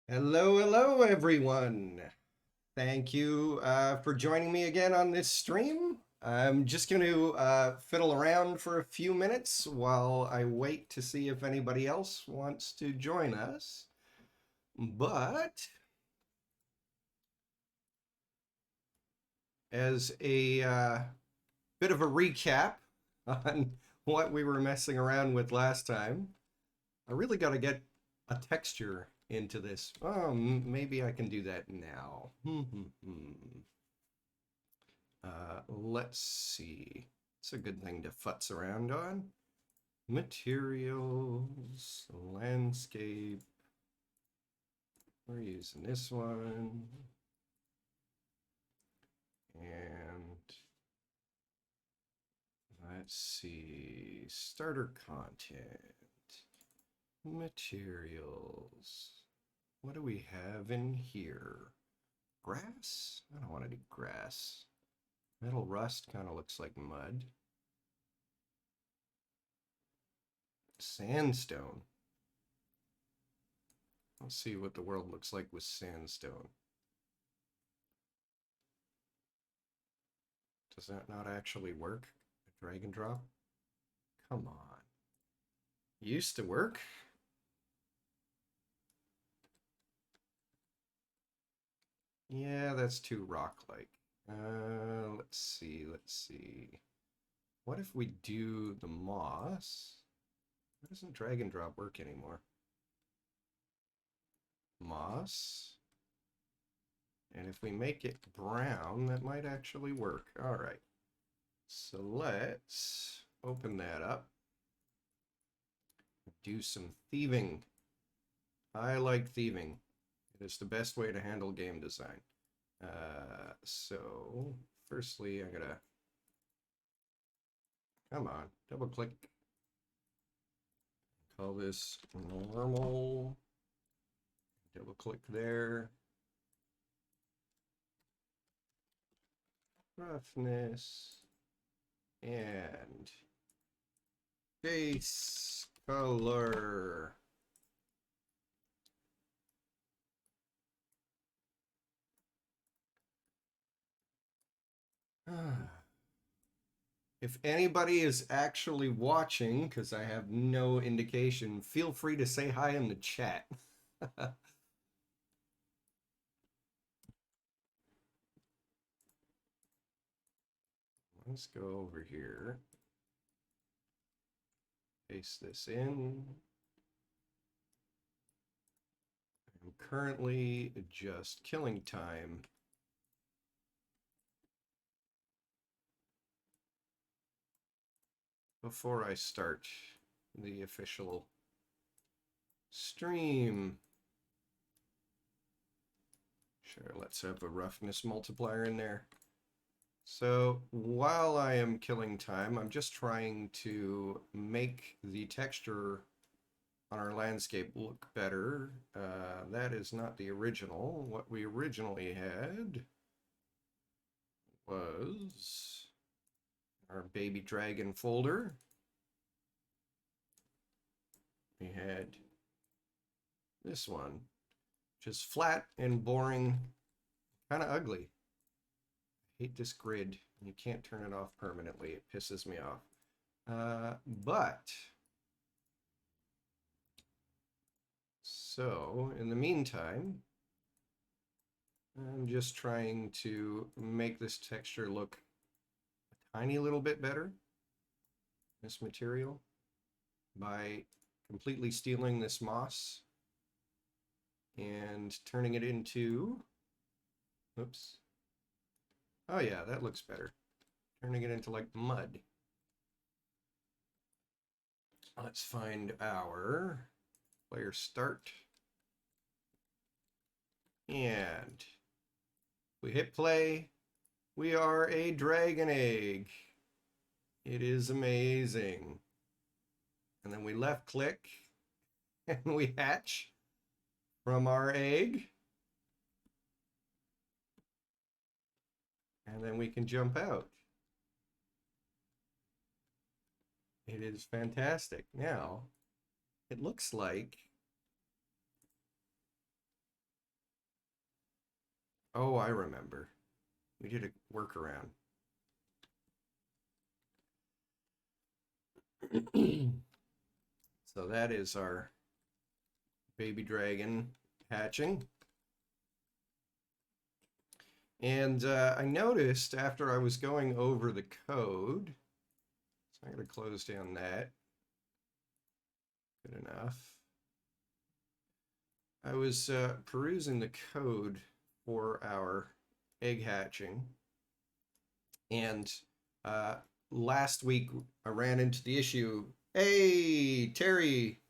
Hello, hello, everyone. Thank you for joining me again on this stream. I'm just going to fiddle around for a few minutes while I wait to see if anybody else wants to join us. But as a bit of a recap on what we were messing around with last time, I really got to get a texture into this. Maybe I can do that now. Let's see. It's a good thing to futz around on. Materials, landscape. We're using this one. And let's see. Starter content. Materials. What do we have in here? Grass? I don't want to do grass. Metal rust kind of looks like mud. Sandstone. Let's see what the world looks like with sandstone. Does that not actually work? A drag and drop? Come on. Used to work? Yeah, that's too rock-like. Let's see. What if we do the moss? Why doesn't drag and drop work anymore? Moss. And if we make it brown, that might actually work. All right. So let's open that up. Do some thieving. I like thieving. It is the best way to handle game design. So firstly, I'm gonna, come on, double click, call this normal, double click there, roughness, and base color. If anybody is actually watching, because I have no indication, feel free to say hi in the chat. Let's go over here. Paste this in. I'm currently just killing time. Before I start the official stream. Sure, let's have a roughness multiplier in there. So while I am killing time, I'm just trying to make the texture on our landscape look better. That is not the original. What we originally had was our baby dragon folder. We had this one, which is flat and boring, kind of ugly. I hate this grid. You can't turn it off permanently. It pisses me off. But so in the meantime, I'm just trying to make this texture look a tiny little bit better, this material, by completely stealing this moss and turning it into, oops. Oh yeah, that looks better. Turning it into like mud. Let's find our player start. And we hit play. We are a dragon egg. It is amazing. And then we left click and we hatch from our egg. And then we can jump out. It is fantastic. Now, it looks like Oh, I remember. We did a workaround. So that is our baby dragon hatching. And I noticed after I was going over the code, so I'm going to close down that. Good enough. I was perusing the code for our egg hatching, and last week I ran into the issue. Hey, Terry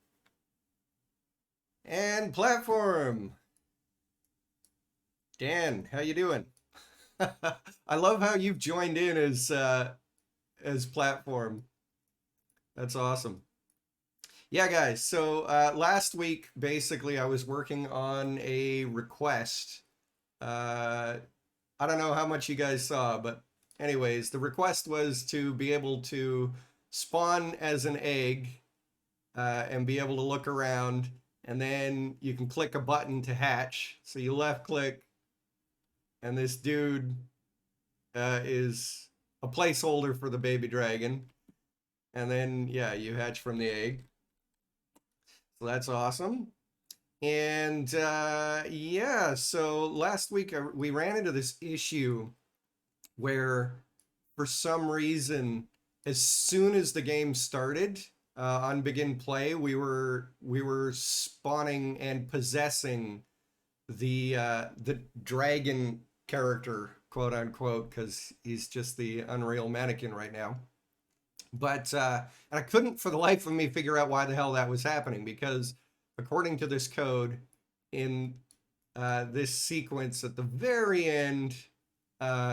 and Platform. Dan, how you doing? I love how you've joined in as Platform. That's awesome. Yeah, guys. So last week, basically, I was working on a request. Uh, I don't know how much you guys saw, but anyways, the request was to be able to spawn as an egg and be able to look around, and then you can click a button to hatch. So you left click, and this dude is a placeholder for the baby dragon. And then, yeah, you hatch from the egg. So that's awesome. And yeah, so last week we ran into this issue where for some reason, as soon as the game started on begin play, we were spawning and possessing the dragon character, quote unquote, because he's just the Unreal mannequin right now. But and I couldn't for the life of me figure out why the hell that was happening, because according to this code in this sequence at the very end,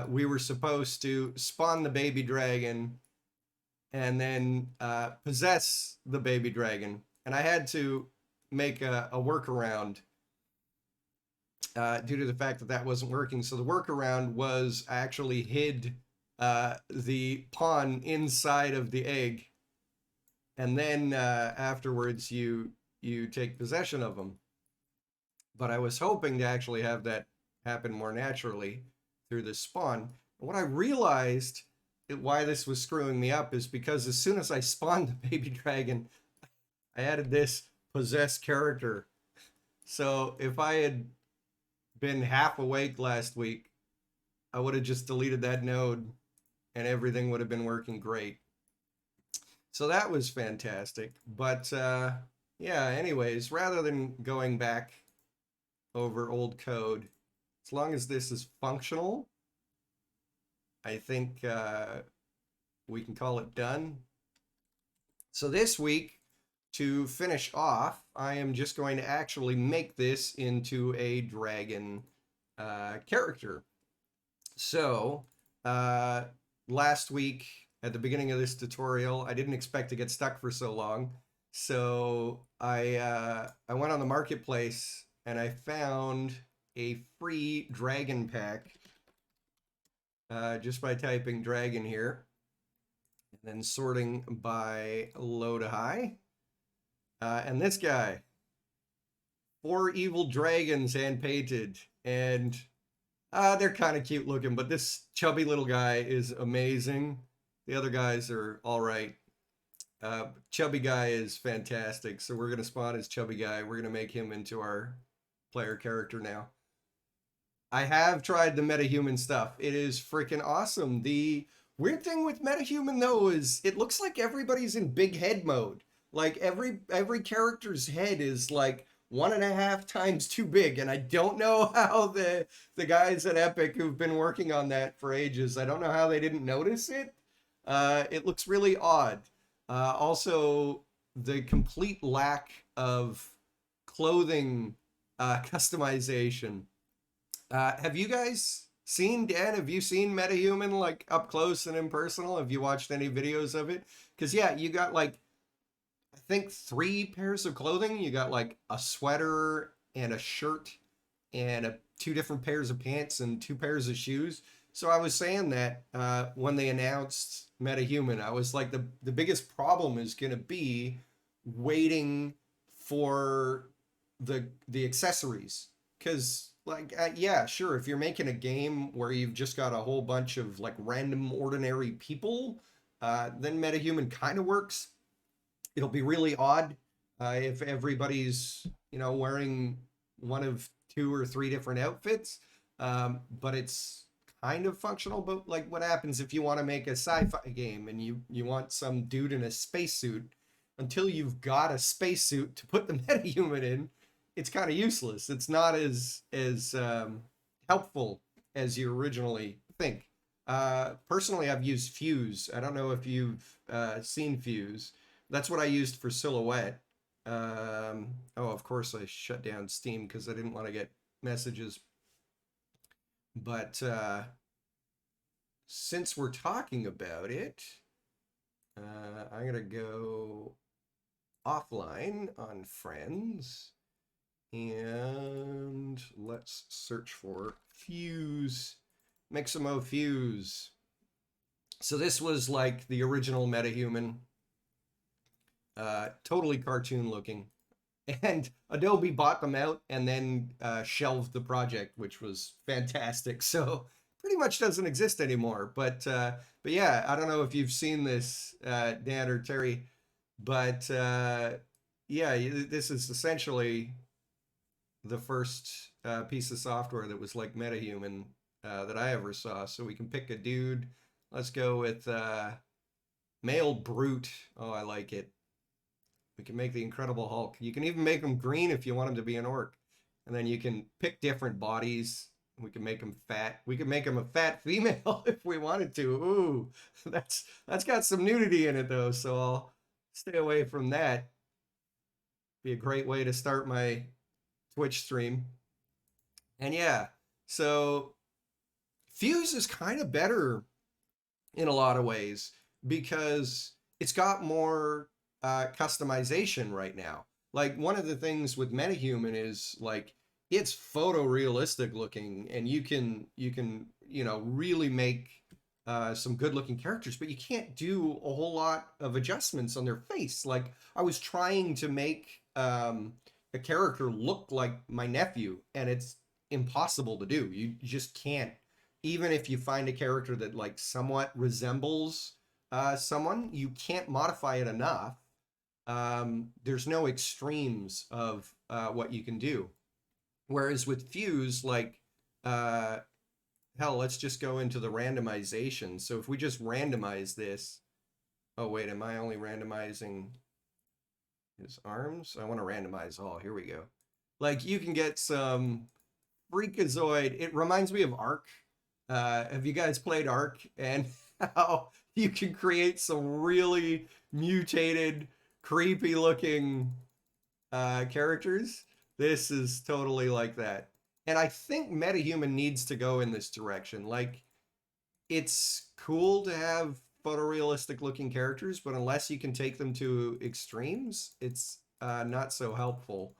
we were supposed to spawn the baby dragon and then possess the baby dragon. And I had to make a workaround due to the fact that that wasn't working. So the workaround was I actually hid the pawn inside of the egg, and then afterwards you take possession of them. But I was hoping to actually have that happen more naturally through the spawn. What I realized why this was screwing me up is because as soon as I spawned the baby dragon, I added this possessed character. So if I had been half awake last week, I would have just deleted that node and everything would have been working great. So that was fantastic. But yeah, anyways, rather than going back over old code, as long as this is functional, I think we can call it done. So this week, to finish off, I am just going to actually make this into a dragon character. So last week at the beginning of this tutorial, I didn't expect to get stuck for so long. So I went on the marketplace and I found a free dragon pack just by typing dragon here and then sorting by low to high. And this guy, 4 evil dragons hand painted, and they're kind of cute looking, but this chubby little guy is amazing. The other guys are all right. Chubby guy is fantastic. So we're going to spawn as chubby guy. We're going to make him into our player character now. I have tried the metahuman stuff. It is freaking awesome. The weird thing with metahuman though is it looks like everybody's in big head mode. Like every character's head is like 1.5 times too big, and I don't know how the guys at Epic who've been working on that for ages, I don't know how they didn't notice it. It looks really odd. Also, the complete lack of clothing customization. Have you guys seen, Dan? Have you seen MetaHuman like up close and impersonal? Have you watched any videos of it? Because yeah, you got like I think 3 pairs of clothing. You got like a sweater and a shirt and 2 different pairs of pants and 2 pairs of shoes. So I was saying that when they announced MetaHuman, I was like, the biggest problem is going to be waiting for the accessories, because like yeah, sure, if you're making a game where you've just got a whole bunch of like random ordinary people, then metahuman kind of works. It'll be really odd if everybody's wearing one of two or three different outfits, but it's kind of functional. But like, what happens if you want to make a sci-fi game and you want some dude in a spacesuit? Until you've got a spacesuit to put the metahuman in, it's kind of useless. It's not as helpful as you originally think. Personally, I've used Fuse. I don't know if you've seen Fuse. That's what I used for Silhouette. Oh, of course I shut down Steam because I didn't want to get messages. But since we're talking about it, I'm gonna go offline on friends and let's search for Fuse. Mixamo Fuse. So this was like the original MetaHuman. Totally cartoon looking. And Adobe bought them out and then shelved the project, which was fantastic. So pretty much doesn't exist anymore. But yeah, I don't know if you've seen this, Dan or Terry, but yeah, this is essentially the first piece of software that was like MetaHuman that I ever saw. So we can pick a dude. Let's go with Male Brute. Oh, I like it. We can make the Incredible Hulk. You can even make him green if you want him to be an orc. And then you can pick different bodies. We can make him fat. We can make him a fat female if we wanted to. Ooh, that's got some nudity in it though, so I'll stay away from that. Be a great way to start my Twitch stream. And yeah, so Fuse is kind of better in a lot of ways because it's got more customization right now. Like one of the things with MetaHuman is like it's photorealistic looking, and you can really make some good looking characters, but you can't do a whole lot of adjustments on their face. Like I was trying to make a character look like my nephew, and it's impossible to do. You just can't. Even if you find a character that like somewhat resembles someone, you can't modify it enough. There's no extremes of what you can do. Whereas with Fuse, like, hell, let's just go into the randomization. So if we just randomize this, oh wait, am I only randomizing his arms? I want to randomize all. Here we go. Like you can get some freakazoid. It reminds me of Ark. Have you guys played Ark and how you can create some really mutated, creepy looking characters? This is totally like that. And I think MetaHuman needs to go in this direction. Like, it's cool to have photorealistic looking characters, but unless you can take them to extremes, it's not so helpful.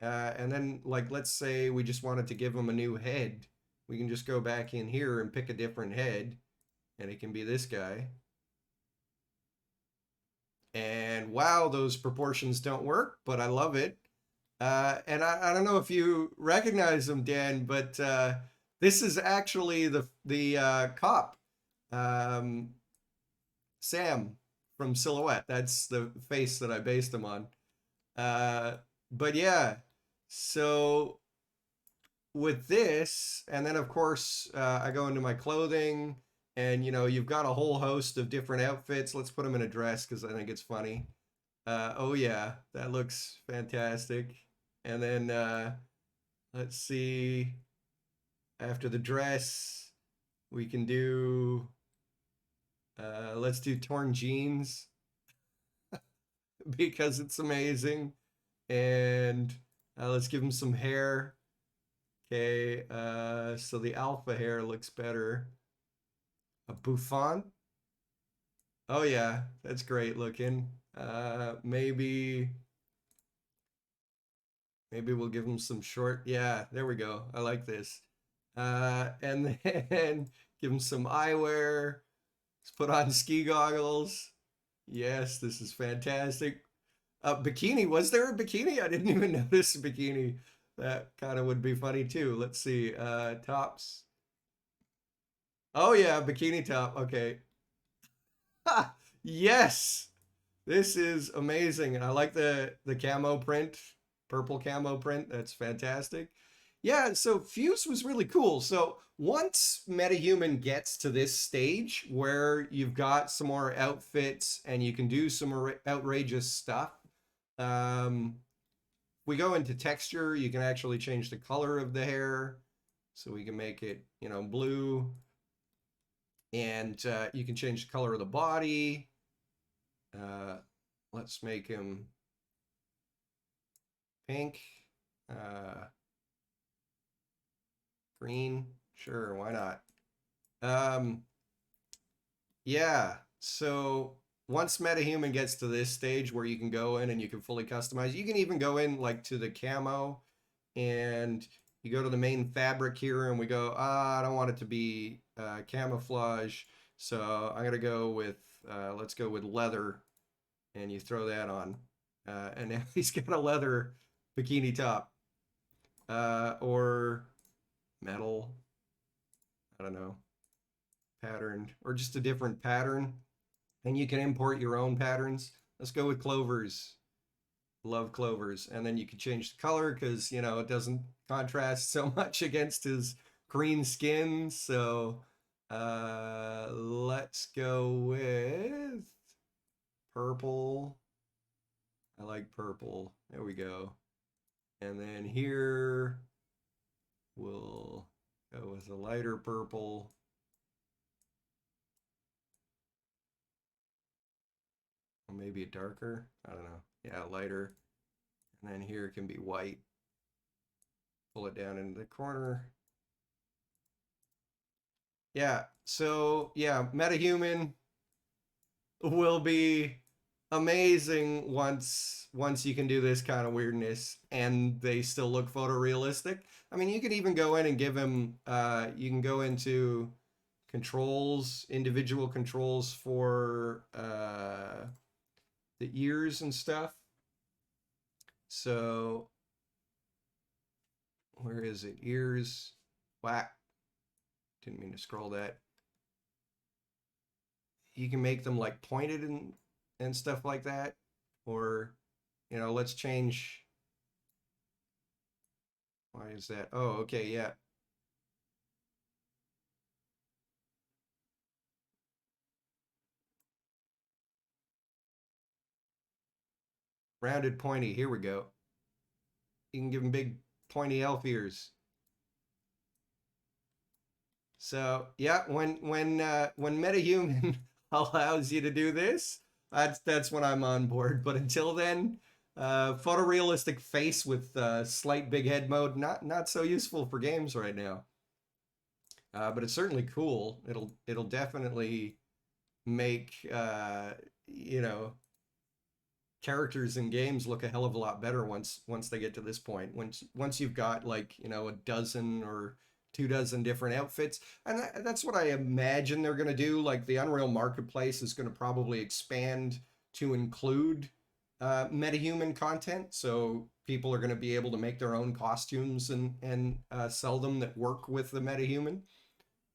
And then, like, let's say we just wanted to give them a new head. We can just go back in here and pick a different head, and it can be this guy. And wow, those proportions don't work, but I love it. And I don't know if you recognize him, Dan, but this is actually the cop, um, Sam from Silhouette. That's the face that I based him on. But yeah, so with this, and then of course I go into my clothing, and you've got a whole host of different outfits. Let's put them in a dress because I think it's funny. Oh yeah, that looks fantastic. And then let's see, after the dress, we can do, let's do torn jeans because it's amazing. And let's give him some hair. Okay, so the alpha hair looks better. A bouffant. Oh yeah, that's great looking. Maybe we'll give him some short. Yeah, there we go. I like this. And then give him some eyewear. Let's put on ski goggles. Yes, this is fantastic. Bikini. Was there a bikini? I didn't even notice a bikini. That kind of would be funny too. Let's see. Tops. Oh yeah, bikini top. Okay. Ha! Yes. This is amazing. And I like the camo print, purple camo print. That's fantastic. Yeah, so Fuse was really cool. So once MetaHuman gets to this stage where you've got some more outfits and you can do some outrageous stuff, um, we go into texture. You can actually change the color of the hair. So we can make it, blue. And you can change the color of the body. Uh, let's make him pink, uh, green. Sure, why not? Um, yeah. So once MetaHuman gets to this stage where you can go in and you can fully customize, you can even go in like to the camo and you go to the main fabric here and we go, I don't want it to be camouflage. So I'm gonna go with, let's go with leather, and you throw that on. And now he's got a leather bikini top, or metal, I don't know, patterned, or just a different pattern. And you can import your own patterns. Let's go with clovers. Love clovers. And then you can change the color because, it doesn't contrast so much against his green skin. So let's go with purple. I like purple. There we go. And then here we'll go with a lighter purple. Or maybe a darker. I don't know. Yeah, lighter. And then here it can be white. Pull it down into the corner. Yeah. So yeah, MetaHuman will be amazing once you can do this kind of weirdness and they still look photorealistic. I mean, you could even go in and give him you can go into controls, individual controls for the ears and stuff. So where is it? Ears. Whack. Didn't mean to scroll that. You can make them like pointed and stuff like that. Or, let's change. Why is that? Oh, okay, yeah. Rounded pointy. Here we go. You can give them big pointy elf ears. So yeah, when MetaHuman allows you to do this, that's when I'm on board. But until then, photorealistic face with slight big head mode, not so useful for games right now. But it's certainly cool. It'll definitely make you know characters in games look a hell of a lot better once they get to this point. Once you've got like a dozen or 2 dozen different outfits, and that's what I imagine they're going to do. Like the Unreal Marketplace is going to probably expand to include metahuman content, so people are going to be able to make their own costumes and sell them that work with the metahuman.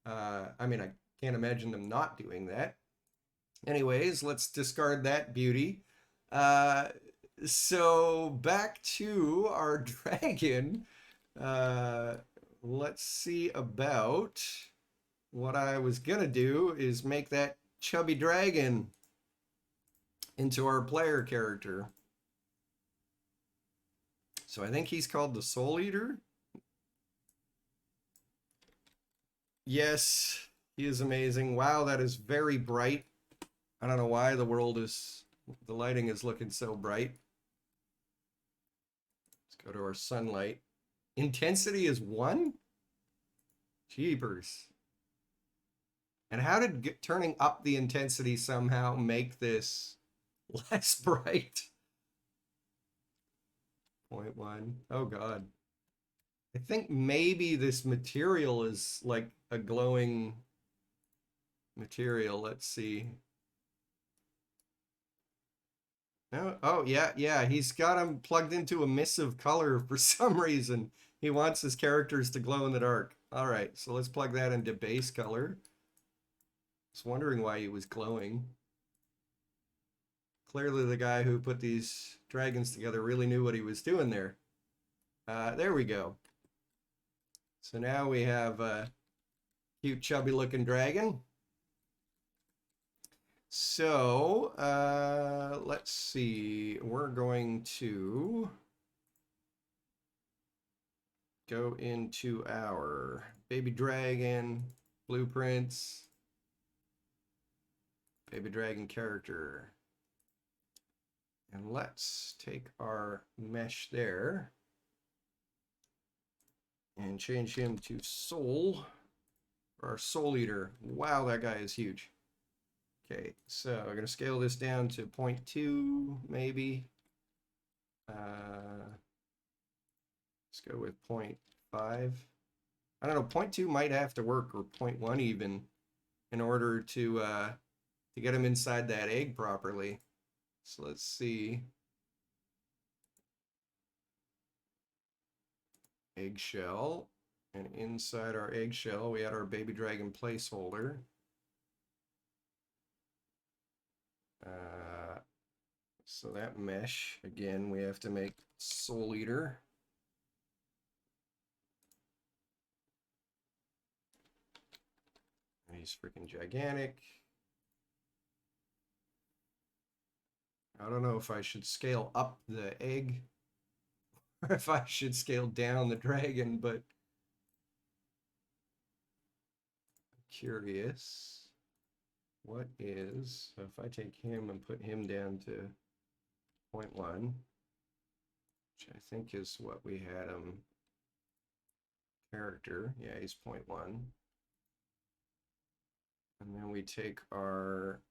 I mean, I can't imagine them not doing that. Anyways, let's discard that beauty. Uh, so back to our dragon. Uh, let's see about what I was gonna do is make that chubby dragon into our player character. So I think he's called the Soul Eater. Yes, he is amazing. Wow, that is very bright. I don't know why the lighting is looking so bright. Let's go to our sunlight. Intensity is 1? Jeepers. And how did turning up the intensity somehow make this less bright? 0.1. Oh god. I think maybe this material is like a glowing material. Let's see. No? Oh, yeah, yeah. He's got him plugged into a missive color for some reason. He wants his characters to glow in the dark. All right, so let's plug that into base color. I was wondering why he was glowing. Clearly the guy who put these dragons together really knew what he was doing there. There we go. So now we have a cute chubby looking dragon. So let's see. We're going to go into our baby dragon blueprints, baby dragon character. And let's take our mesh there and change him to soul for our soul eater. Wow, that guy is huge. Okay, so I'm going to scale this down to 0.2 maybe. Let's go with 0.5. I don't know, 0.2 might have to work, or 0.1 even, in order to get him inside that egg properly. So let's see. Eggshell. And inside our eggshell, we had our baby dragon placeholder. So that mesh, again, we have to make soul eater. He's freaking gigantic. I don't know if I should scale up the egg or if I should scale down the dragon, but I'm curious. What is, so if I take him and put him down to 0.1, which I think is what we had him character. Yeah, he's 0.1. And then we take our,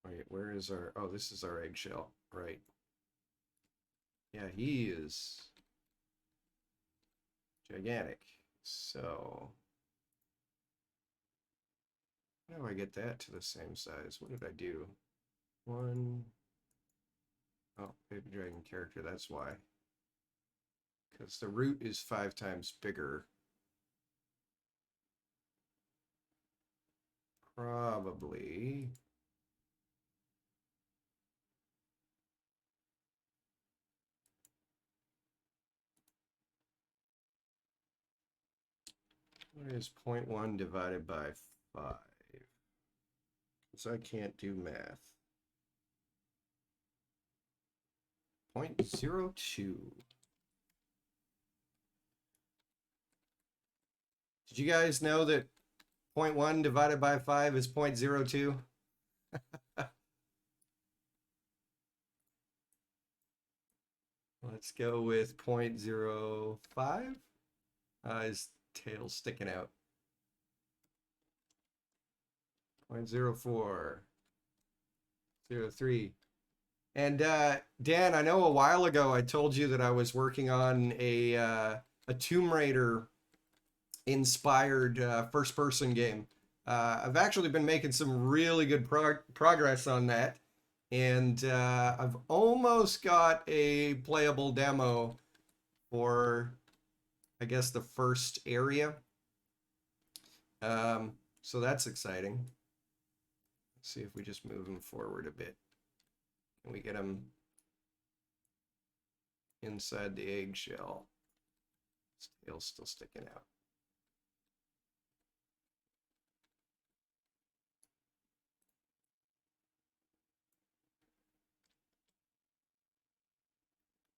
wait, where is our, oh, this is our eggshell, right? Yeah, he is gigantic. So, how do I get that to the same size? What did I do? One, oh, baby dragon character, that's why. Because the root is 5 times bigger. Probably. What is 0.1 divided by 5? Because I can't do math. 0.02. Did you guys know that 0.1 divided by 5 is 0.02? Let's go with 0.05. His tail sticking out. 0.04. 0.03. And Dan, I know a while ago I told you that I was working on a Tomb Raider inspired first-person game. I've actually been making some really good progress on that, and I've almost got a playable demo for, I guess, the first area. So that's exciting. Let's see if we just move him forward a bit. Can we get him inside the eggshell? His tail's still sticking out.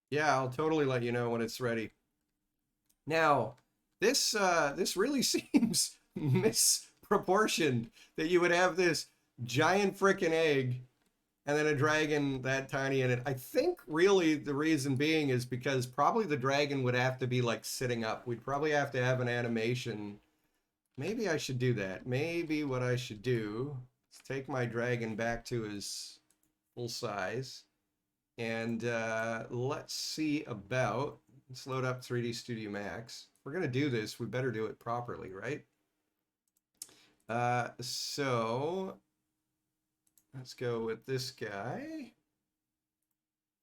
Yeah, I'll totally let you know when it's ready. Now, this really seems misproportioned that you would have this giant frickin' egg and then a dragon that tiny in it. I think really the reason being is because probably the dragon would have to be like sitting up. We'd probably have to have an animation. Maybe I should do that. Maybe what I should do is take my dragon back to his full size. And let's see about, let's load up 3D Studio Max. If we're going to do this, we better do it properly, right? So Let's go with this guy.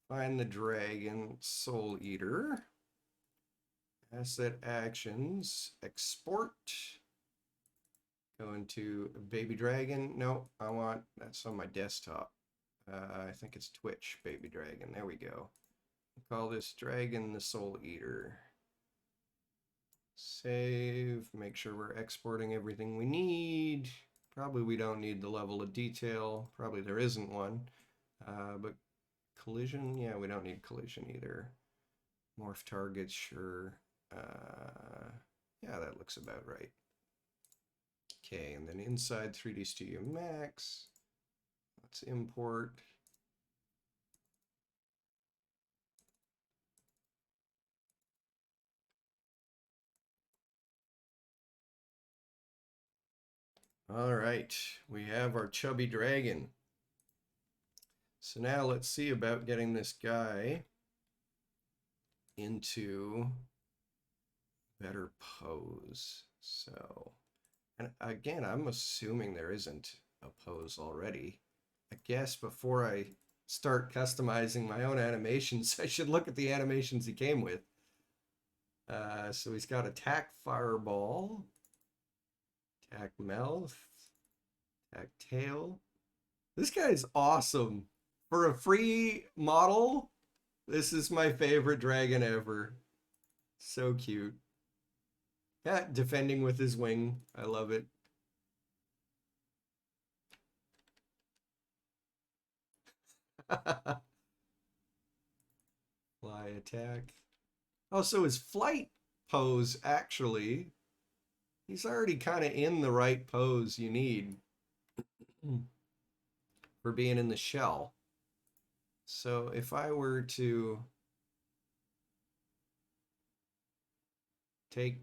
Find the dragon soul eater. Asset actions. Export. Go into baby dragon. No, I want, that's on my desktop. I think it's Twitch baby dragon. There we go. Call this dragon the soul eater. Save. Make sure we're exporting everything we need. Probably we don't need the level of detail. Probably there isn't one. But collision, yeah, we don't need collision either. Morph targets, sure. Yeah, that looks about right. Okay, and then inside 3D Studio Max, let's import. All right, we have our chubby dragon. So now let's see about getting this guy into better pose. So, and again, I'm assuming there isn't a pose already. I guess before I start customizing my own animations, I should look at the animations he came with. So he's got attack fireball, attack mouth, attack tail. This guy's awesome. For a free model, this is my favorite dragon ever. So cute. Yeah, defending with his wing. I love it. Fly attack. Oh, so his flight pose, actually, he's already kind of in the right pose you need for being in the shell. So if I were to take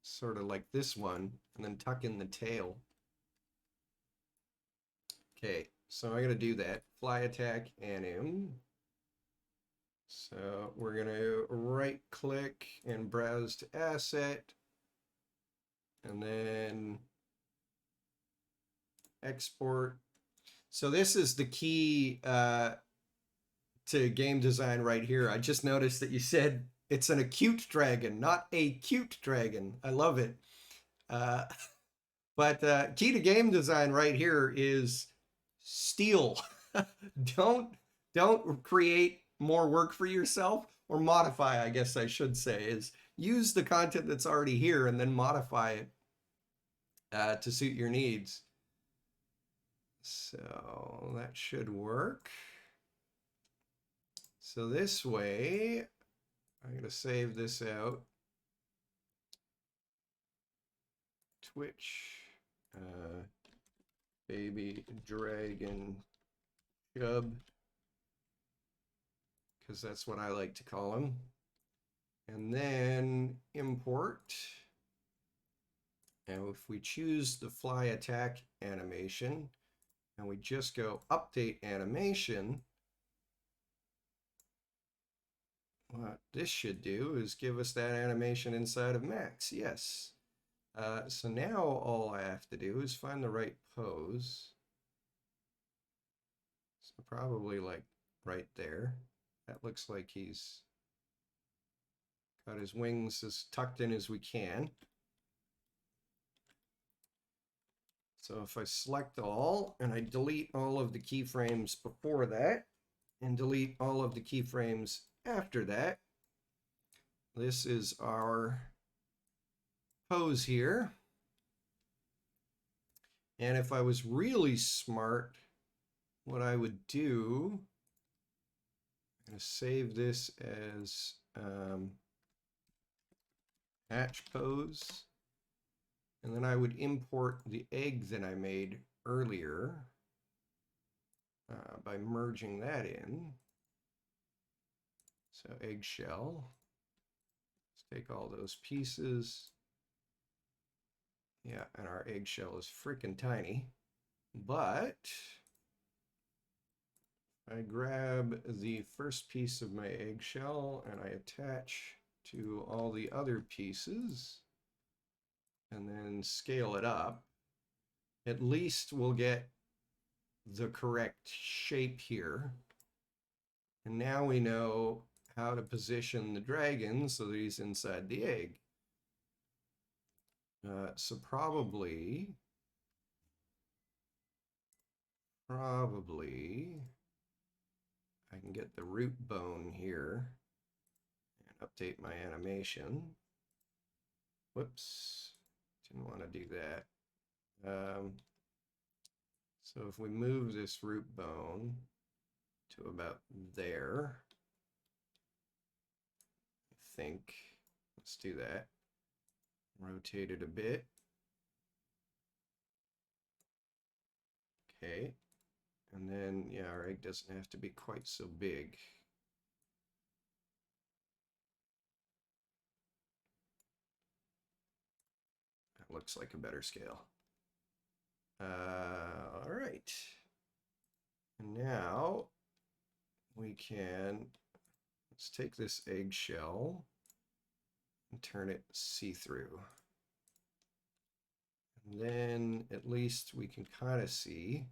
sort of like this one and then tuck in the tail. Okay, so I gotta do that. Fly attack anim. So we're gonna right click and browse to asset. And then export. So this is the key to game design right here. I just noticed that you said it's an acute dragon, not a cute dragon. I love it. But key to game design right here is steal. don't create more work for yourself, or modify, I guess I should say, is use the content that's already here and then modify it to suit your needs. So that should work. So this way, I'm going to save this out. Twitch, baby dragon chub, because that's what I like to call him. And then import. And if we choose the fly attack animation, and we just go update animation, what this should do is give us that animation inside of Max. Yes. So now all I have to do is find the right pose. So probably like right there. That looks like he's got his wings as tucked in as we can. So if I select all and I delete all of the keyframes before that and delete all of the keyframes after that, this is our pose here. And if I was really smart, what I would do, I'm going to save this as hatch pose. And then I would import the egg that I made earlier by merging that in. So eggshell. Let's take all those pieces. Yeah, and our eggshell is freaking tiny. But I grab the first piece of my eggshell and I attach to all the other pieces and then scale it up. At least we'll get the correct shape here. And now we know how to position the dragon so that he's inside the egg. So probably I can get the root bone here and update my animation. Whoops, didn't want to do that. So if we move this root bone to about there, I think, let's do that. Rotate it a bit. Okay. And then, yeah, our egg doesn't have to be quite so big. That looks like a better scale. All right. And now we can, let's take this eggshell and turn it see-through. And then at least we can kind of see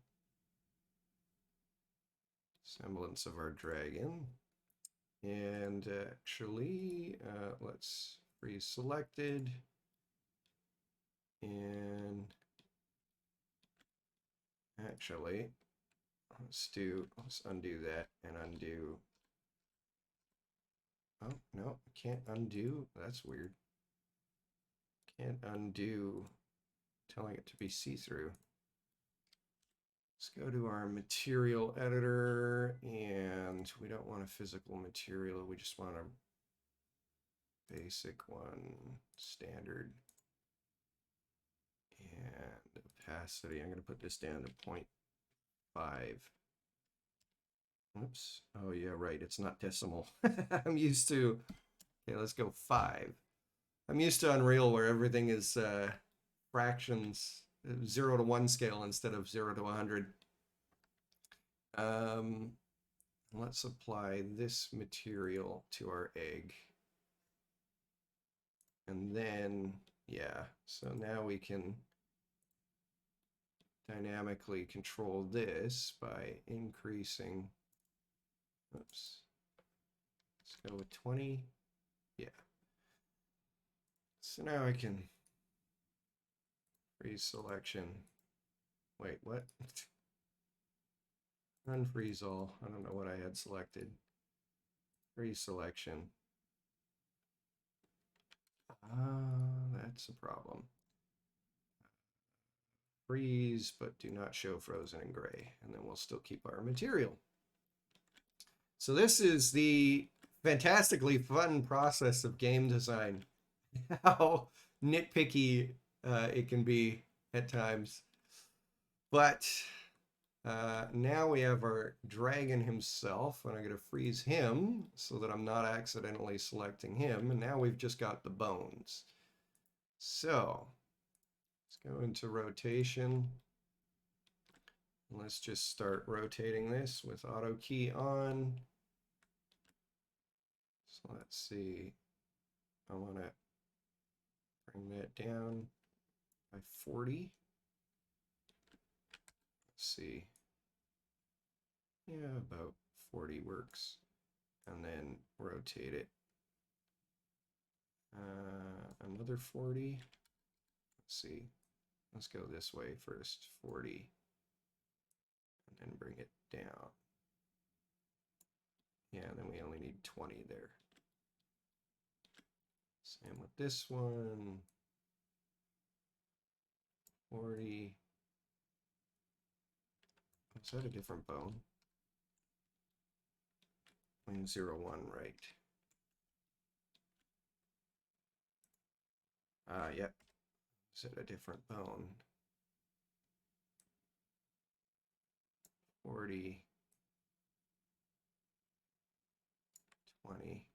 semblance of our dragon. And actually, let's freeze selected. And actually, let's undo that and undo. Oh, no, I can't undo. That's weird. Can't undo telling it to be see-through. Let's go to our material editor, and we don't want a physical material. We just want a basic one, standard. And opacity, I'm going to put this down to 0.5. Oops. Oh, yeah, right. It's not decimal. I'm used to, okay, let's go 5. I'm used to Unreal where everything is fractions, 0 to 1 scale instead of 0 to 100. Let's apply this material to our egg. And then, yeah, so now we can dynamically control this by increasing, oops, let's go with 20. Yeah. So now I can freeze selection. Wait, what? Unfreeze all. I don't know what I had selected. Freeze selection. That's a problem. Freeze, but do not show frozen in gray. And then we'll still keep our material. So this is the fantastically fun process of game design. How nitpicky it can be at times. But now we have our dragon himself, and I'm going to freeze him so that I'm not accidentally selecting him. And now we've just got the bones. So let's go into rotation. Let's just start rotating this with auto key on. So let's see. I want to bring that down by 40. Let's see. Yeah, about 40 works. And then rotate it. Another 40. Let's see. Let's go this way first. 40. And then bring it down. Yeah, and then we only need 20 there. Same with this one. 40. Is that a different bone? 0.01, right. Yep. Is it a different bone? 40. 20.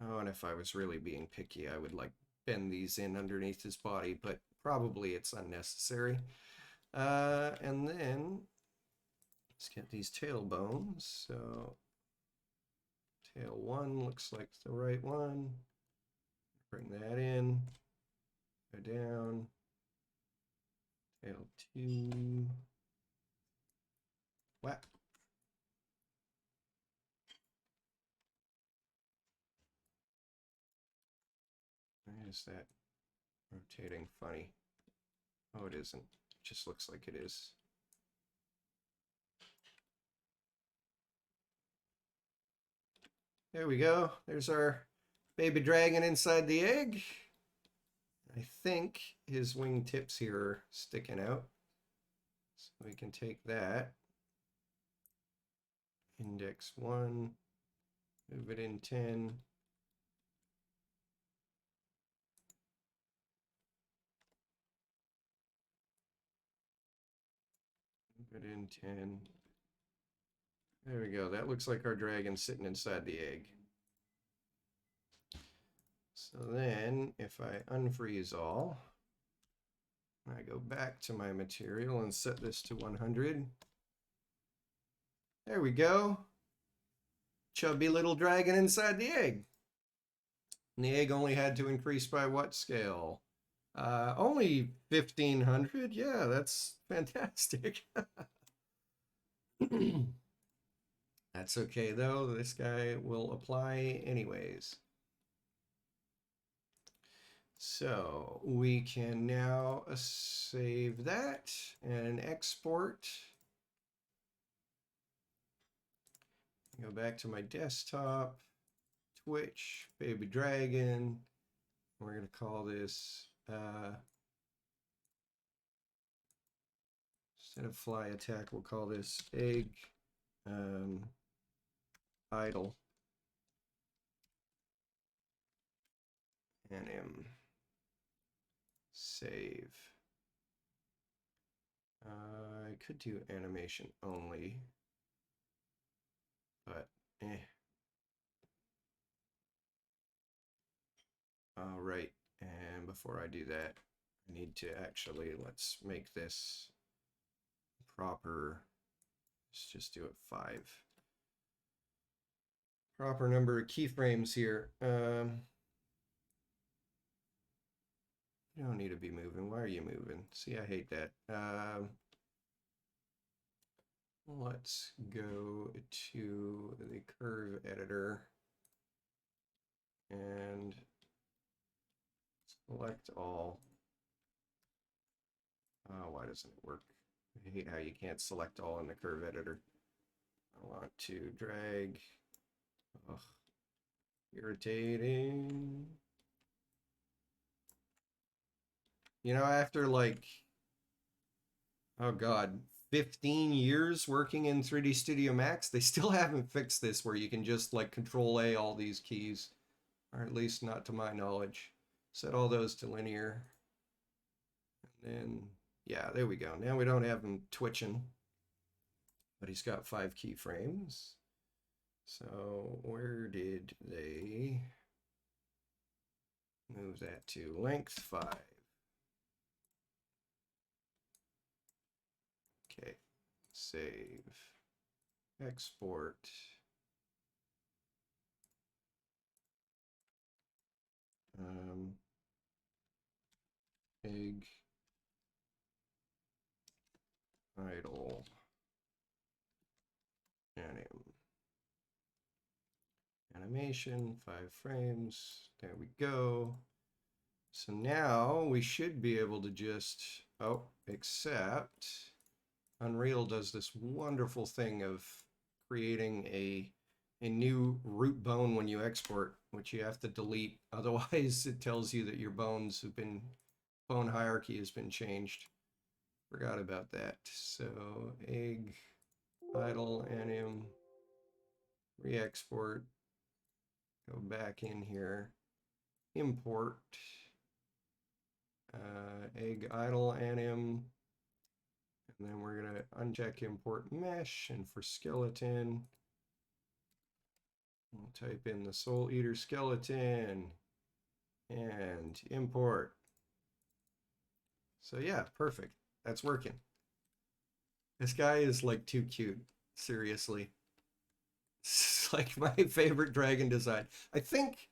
Oh, and if I was really being picky, I would like bend these in underneath his body, but probably it's unnecessary. And then let's get these tail bones. So tail 1 looks like the right one. Bring that in, go down, Fail 2. What? Why is that rotating funny? Oh, it isn't. It just looks like it is. There we go. There's our baby dragon inside the egg. I think his wingtips here are sticking out. So we can take that. Index 1. Move it in 10. Move it in 10. There we go. That looks like our dragon sitting inside the egg. So then, if I unfreeze all, I go back to my material and set this to 100. There we go. Chubby little dragon inside the egg. And the egg only had to increase by what scale? Only 1500. Yeah, that's fantastic. That's okay though. This guy will apply anyways. So we can now save that and export. Go back to my desktop, Twitch, baby dragon. We're going to call this, instead of fly attack, we'll call this egg idle. And save. I could do animation only, but All right, and before I do that, I need to actually, let's make this proper. Let's just do it 5. Proper number of keyframes here. You don't need to be moving. Why are you moving? See, I hate that. Let's go to the curve editor and select all. Oh, why doesn't it work? I hate how you can't select all in the curve editor. I want to drag. Ugh, irritating. You know, after like, oh God, 15 years working in 3D Studio Max, they still haven't fixed this where you can just like Control A all these keys, or at least not to my knowledge. Set all those to linear. And then, yeah, there we go. Now we don't have him twitching, but he's got 5 keyframes. So where did they move that to? Length 5. Okay, save, export. Egg idle animation 5 frames. There we go. So now we should be able to just, oh, except Unreal does this wonderful thing of creating a new root bone when you export, which you have to delete. Otherwise, it tells you that your bone hierarchy has been changed. Forgot about that. So egg, idle, anim, re-export. Go back in here, import, egg, idle, anim. And then we're going to uncheck import mesh, and for skeleton, we'll type in the Soul Eater skeleton and import. So yeah, perfect. That's working. This guy is like too cute. Seriously. It's like my favorite dragon design. I think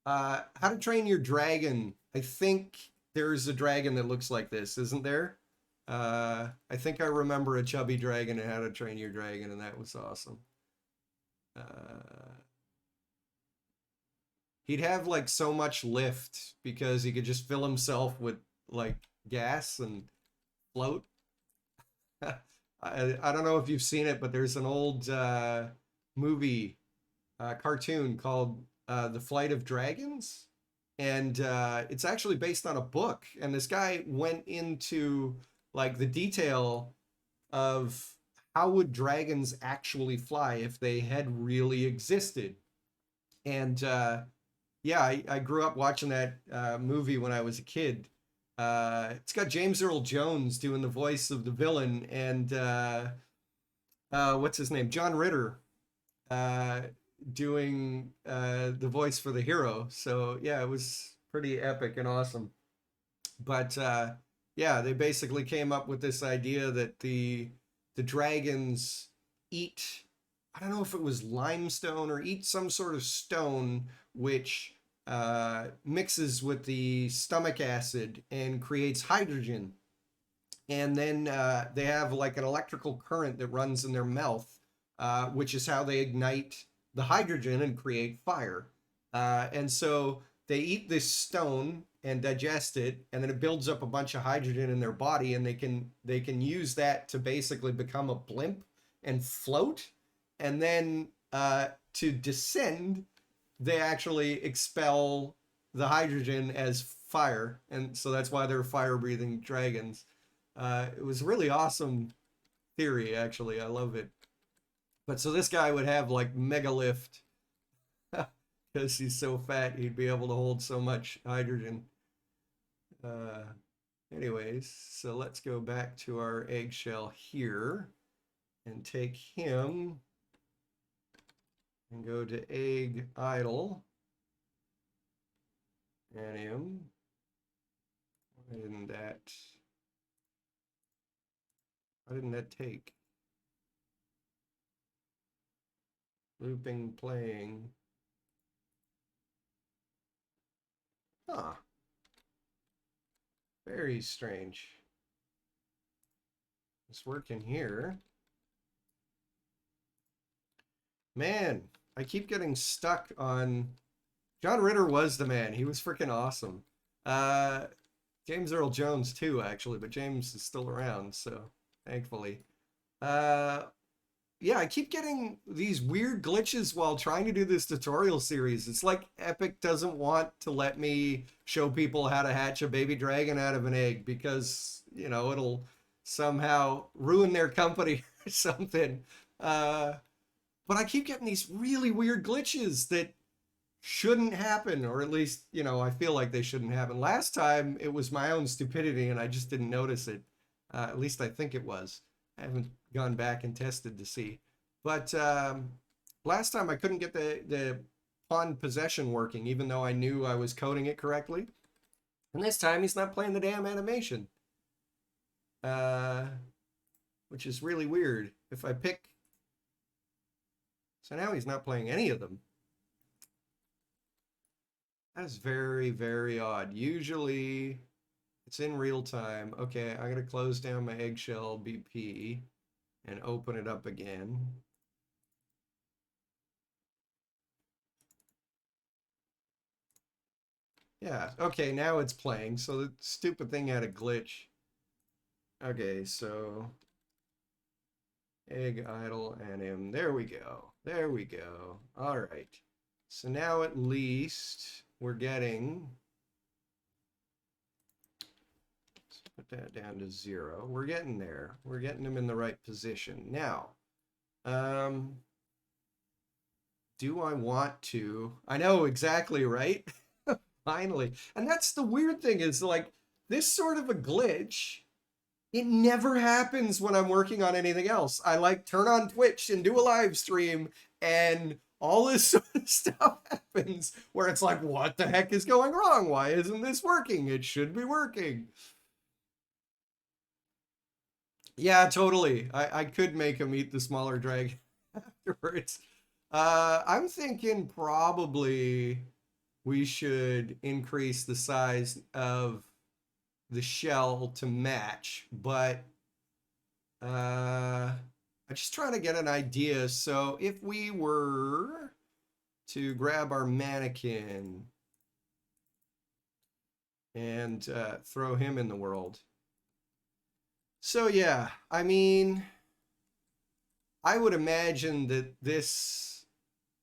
How to Train Your Dragon, I think there's a dragon that looks like this, isn't there? I think I remember a chubby dragon and How to Train Your Dragon, and that was awesome. Uh, he'd have like so much lift because he could just fill himself with like gas and float. I don't know if you've seen it, but there's an old movie cartoon called The Flight of Dragons. And it's actually based on a book. And this guy went into like the detail of how would dragons actually fly if they had really existed. And yeah, I grew up watching that movie when I was a kid. It's got James Earl Jones doing the voice of the villain, and what's his name? John Ritter uh, doing the voice for the hero. So yeah, it was pretty epic and awesome. But yeah, they basically came up with this idea that the dragons eat, I don't know if it was limestone or eat some sort of stone which mixes with the stomach acid and creates hydrogen. And then they have like an electrical current that runs in their mouth, which is how they ignite the hydrogen and create fire. And so they eat this stone and digest it, and then it builds up a bunch of hydrogen in their body, and they can use that to basically become a blimp and float. And then to descend, they actually expel the hydrogen as fire, and so that's why they're fire-breathing dragons. It was really awesome theory, actually. I love it. But so this guy would have like mega lift because he's so fat, he'd be able to hold so much hydrogen. Uh, anyways, so let's go back to our eggshell here and take him and go to egg idle and him. Why didn't that take? Looping, playing. Huh. Very strange. Let's work in here. Man, I keep getting stuck on... John Ritter was the man. He was freaking awesome. James Earl Jones too, actually, but James is still around, so thankfully. Uh, yeah, I keep getting these weird glitches while trying to do this tutorial series. It's like Epic doesn't want to let me show people how to hatch a baby dragon out of an egg because, you know, it'll somehow ruin their company or something. But I keep getting these really weird glitches that shouldn't happen, or at least, you know, I feel like they shouldn't happen. Last time it was my own stupidity and I just didn't notice it. At least I think it was. I haven't gone back and tested to see. But last time I couldn't get the pawn possession working, even though I knew I was coding it correctly. And this time he's not playing the damn animation. Which is really weird. If I pick... So now he's not playing any of them. That is very, very odd. Usually it's in real time. Okay, I'm going to close down my eggshell BP and open it up again. Yeah, okay, now it's playing. So the stupid thing had a glitch. Okay, so egg idle and him. There we go. There we go. All right. So now at least we're getting... Let's put that down to 0. We're getting there. We're getting him in the right position. Now, do I want to... I know exactly, right? Finally. And that's the weird thing is like this sort of a glitch, it never happens when I'm working on anything else. I like turn on Twitch and do a live stream and all this sort of stuff happens where it's like, what the heck is going wrong? Why isn't this working? It should be working. Yeah, totally. I could make him eat the smaller dragon afterwards. I'm thinking probably we should increase the size of the shell to match, but I'm just trying to get an idea. So if we were to grab our mannequin and throw him in the world. So yeah, I mean, I would imagine that this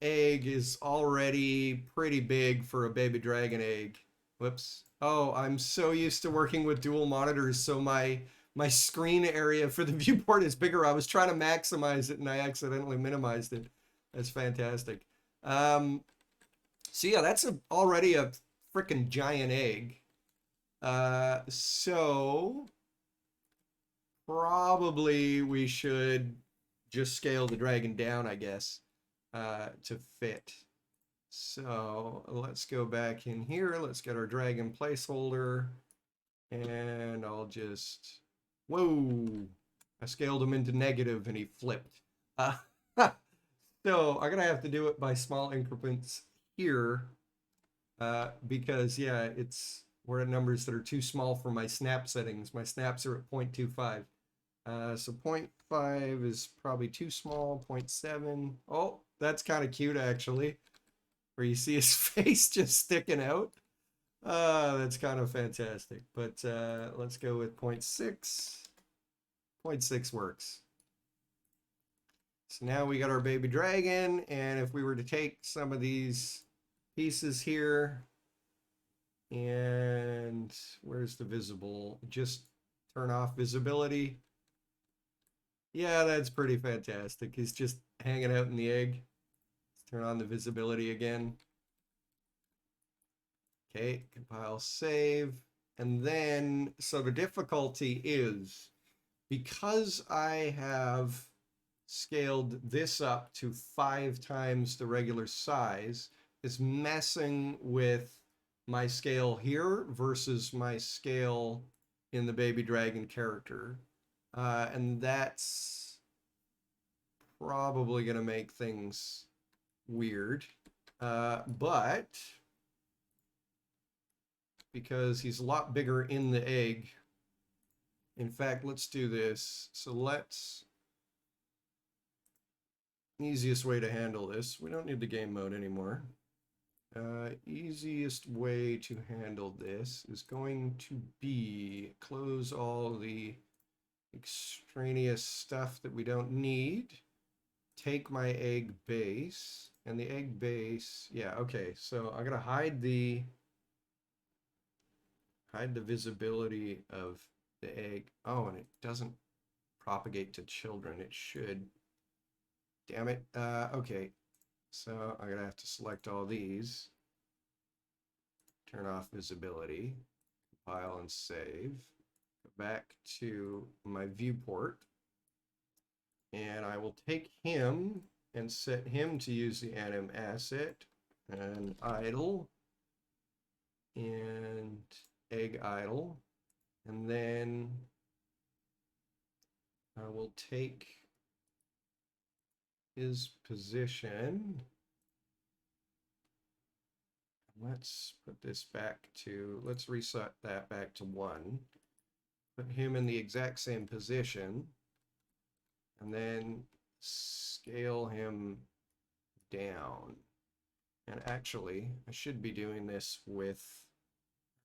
egg is already pretty big for a baby dragon egg. Whoops. Oh, I'm so used to working with dual monitors, so my screen area for the viewport is bigger. I was trying to maximize it and I accidentally minimized it. That's fantastic. Um, so yeah, that's already a freaking giant egg. So probably we should just scale the dragon down, I guess, to fit. So let's go back in here. Let's get our dragon placeholder. And I'll just, whoa, I scaled him into negative and he flipped. Uh, so I'm gonna have to do it by small increments here because yeah, we're at numbers that are too small for my snap settings. My snaps are at 0.25. So 0.5 is probably too small, 0.7. Oh, that's kind of cute actually, where you see his face just sticking out. That's kind of fantastic. But let's go with 0.6. 0.6 works. So now we got our baby dragon, and if we were to take some of these pieces here, and where's the visible? Just turn off visibility. Yeah, that's pretty fantastic. He's just hanging out in the egg. Let's turn on the visibility again. Okay, compile, save. And then, so the difficulty is, because I have scaled this up to 5 times the regular size, it's messing with my scale here versus my scale in the baby dragon character. And that's probably going to make things weird. But because he's a lot bigger in the egg, in fact, let's do this. So easiest way to handle this, we don't need the game mode anymore. Easiest way to handle this is going to be close all the extraneous stuff that we don't need. Take my egg base, and the egg base, yeah, okay. So I'm gonna hide the visibility of the egg. Oh, and it doesn't propagate to children. It should. Damn it. Okay. So I'm gonna have to select all these. Turn off visibility. Compile and save. Go back to my viewport. And I will take him and set him to use the anim asset and idle and egg idle. And then I will take his position. Let's put this back to, let's reset that back to 1. Put him in the exact same position. And then scale him down. And actually, I should be doing this with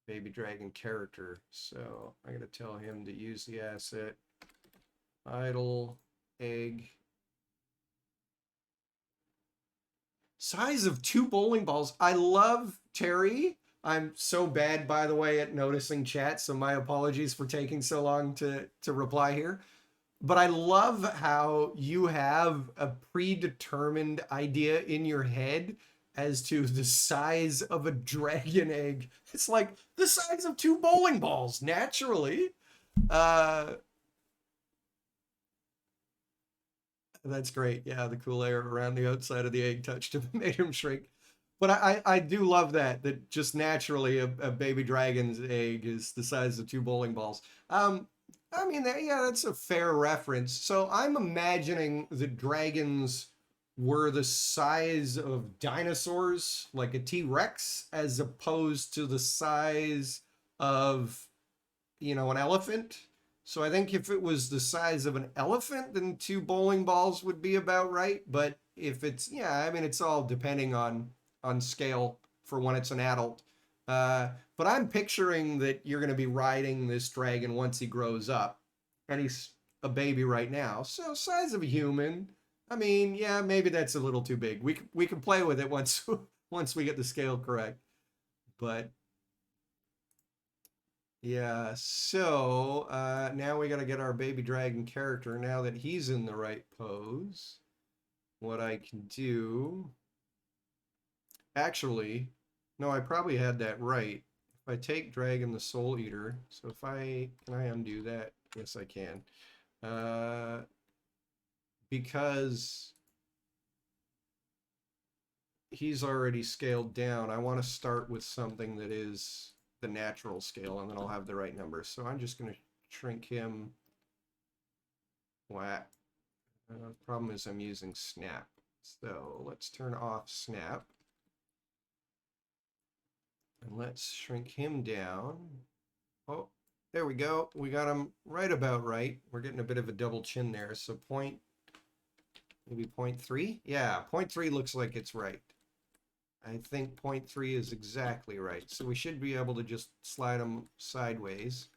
baby dragon character. So I'm going to tell him to use the asset idle egg. Size of 2 bowling balls. I love Terry. I'm so bad, by the way, at noticing chat, so my apologies for taking so long to reply here. But I love how you have a predetermined idea in your head as to the size of a dragon egg. It's like the size of 2 bowling balls, naturally. That's great. Yeah, the cool air around the outside of the egg touched him and made him shrink. But I do love that just naturally a baby dragon's egg is the size of 2 bowling balls. I mean, yeah, that's a fair reference. So I'm imagining the dragons were the size of dinosaurs, like a T-Rex, as opposed to the size of you know, an elephant. So I think if it was the size of an elephant, then 2 bowling balls would be about right. But if it's, yeah, I mean, it's all depending on scale for when it's an adult. But I'm picturing that you're going to be riding this dragon once he grows up, and he's a baby right now. So size of a human. I mean, yeah, maybe that's a little too big. We can play with it once once we get the scale correct. But yeah, so now we got to get our baby dragon character. Now that he's in the right pose, what I can do. Actually, no, I probably had that right. If I take Dragon the Soul Eater, so if I, can I undo that? Yes, I can. Because he's already scaled down, I want to start with something that is the natural scale, and then I'll have the right number. So I'm just going to shrink him. Wow. The problem is I'm using snap. So let's turn off snap. And let's shrink him down. Oh, there we go. We got him right about right. We're getting a bit of a double chin there. So maybe 0.3? Yeah, 0.3 looks like it's right. I think 0.3 is exactly right. So we should be able to just slide them sideways.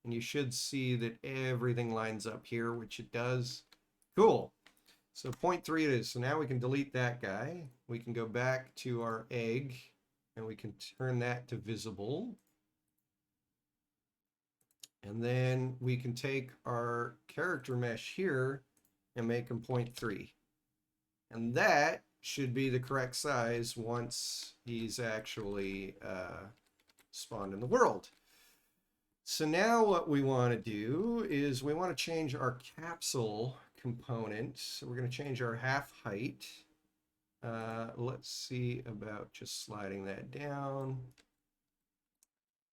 And you should see that everything lines up here, which it does. Cool. So 0.3 it is. So now we can delete that guy. We can go back to our egg, and we can turn that to visible. And then we can take our character mesh here and make them 0.3. And that should be the correct size once he's actually spawned in the world. So now what we want to do is we want to change our capsule component. So we're going to change our half height. Let's see about just sliding that down.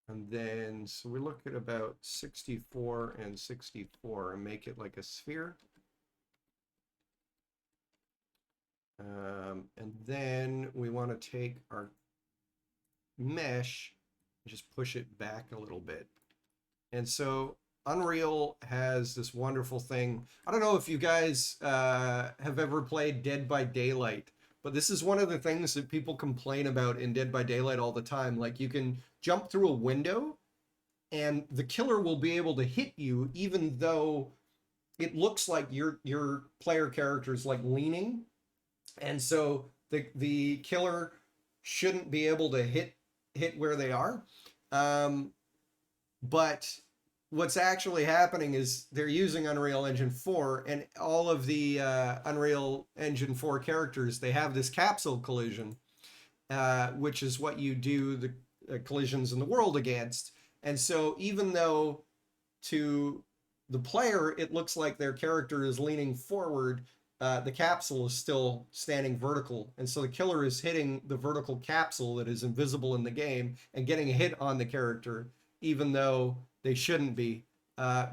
And then, so we look at about 64 and 64 and make it like a sphere. And then we want to take our mesh and just push it back a little bit. And so Unreal has this wonderful thing. I don't know if you guys have ever played Dead by Daylight, but this is one of the things that people complain about in Dead by Daylight all the time. Like, you can jump through a window and the killer will be able to hit you even though it looks like your player character is like leaning. And so the killer shouldn't be able to hit where they are. But what's actually happening is they're using Unreal Engine 4, and all of the Unreal Engine 4 characters, they have this capsule collision, which is what you do the collisions in the world against. And so even though to the player it looks like their character is leaning forward, the capsule is still standing vertical. And so the killer is hitting the vertical capsule that is invisible in the game and getting a hit on the character, even though they shouldn't be,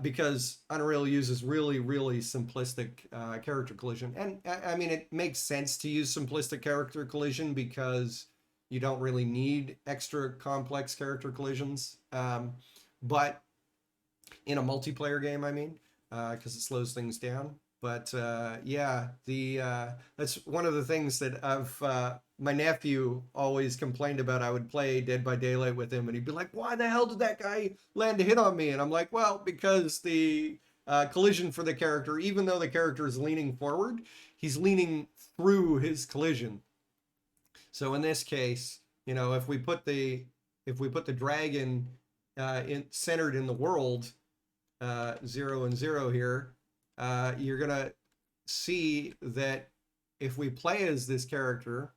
because Unreal uses really, really simplistic character collision. And I mean, it makes sense to use simplistic character collision because you don't really need extra complex character collisions. But in a multiplayer game, I mean, because it slows things down. But yeah, that's one of the things that my nephew always complained about. I would play Dead by Daylight with him, and he'd be like, "Why the hell did that guy land a hit on me?" And I'm like, "Well, because the collision for the character, even though the character is leaning forward, he's leaning through his collision. So in this case, you know, if we put the dragon centered in the world, 0 and 0 here, you're gonna see that if we play as this character,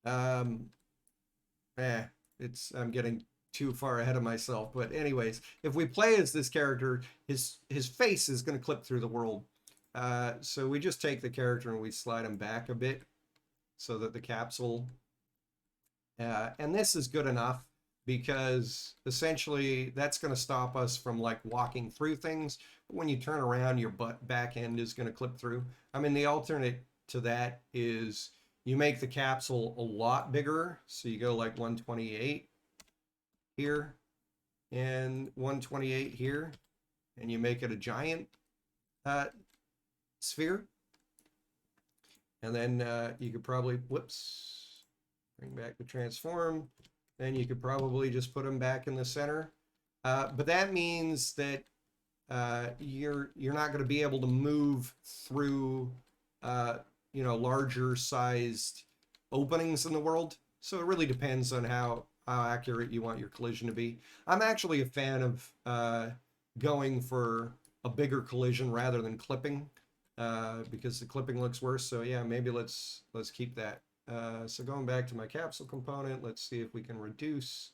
I'm getting too far ahead of myself. But anyways, if we play as this character, his face is going to clip through the world. So we just take the character and we slide him back a bit so that the capsule, and this is good enough because essentially that's going to stop us from like walking through things. But when you turn around, your back end is going to clip through. I mean, the alternate to that is you make the capsule a lot bigger. So you go like 128 here. and 128 here, and you make it a giant sphere. And then you could probably, whoops, bring back the transform. Then you could probably just put them back in the center. But that means that you're not going to be able to move through larger sized openings in the world. So it really depends on how accurate you want your collision to be. I'm actually a fan of going for a bigger collision rather than clipping, because the clipping looks worse. So yeah, maybe let's keep that. So going back to my capsule component, let's see if we can reduce.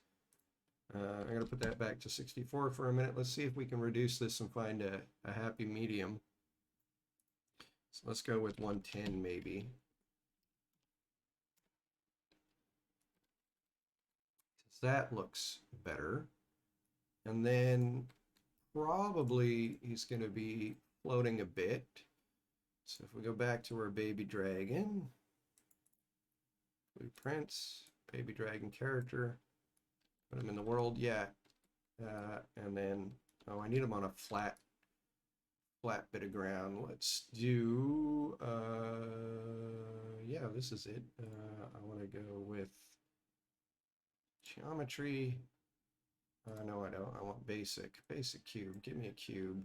I'm going to put that back to 64 for a minute. Let's see if we can reduce this and find a happy medium. So let's go with 110 maybe. That looks better. And then probably he's going to be floating a bit. So if we go back to our baby dragon, blueprints, baby dragon character, put him in the world, yeah. And then, oh, I need him on a flat bit of ground. Let's do, yeah, this is it. I want to go with geometry. No, I don't. I want basic cube. Give me a cube.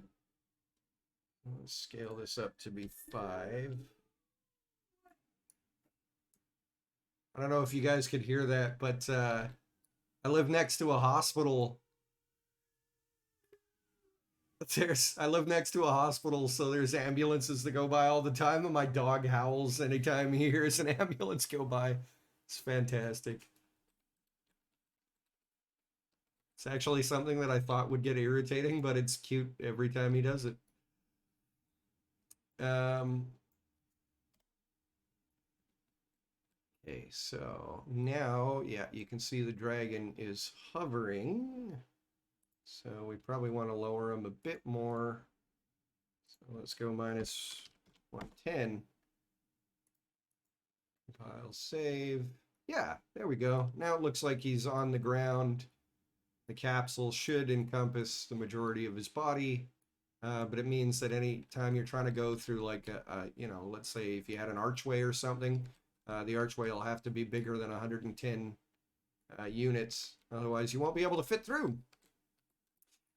Let's scale this up to be 5. I don't know if you guys could hear that, but I live next to a hospital. I live next to a hospital, so there's ambulances that go by all the time, and my dog howls anytime he hears an ambulance go by. It's fantastic. It's actually something that I thought would get irritating, but it's cute every time he does it. Okay, so now, yeah, you can see the dragon is hovering. So we probably want to lower him a bit more. So let's go minus 110. Compile, save. Yeah, there we go. Now it looks like he's on the ground. The capsule should encompass the majority of his body. But it means that any time you're trying to go through like let's say if you had an archway or something, the archway will have to be bigger than 110 units. Otherwise, you won't be able to fit through.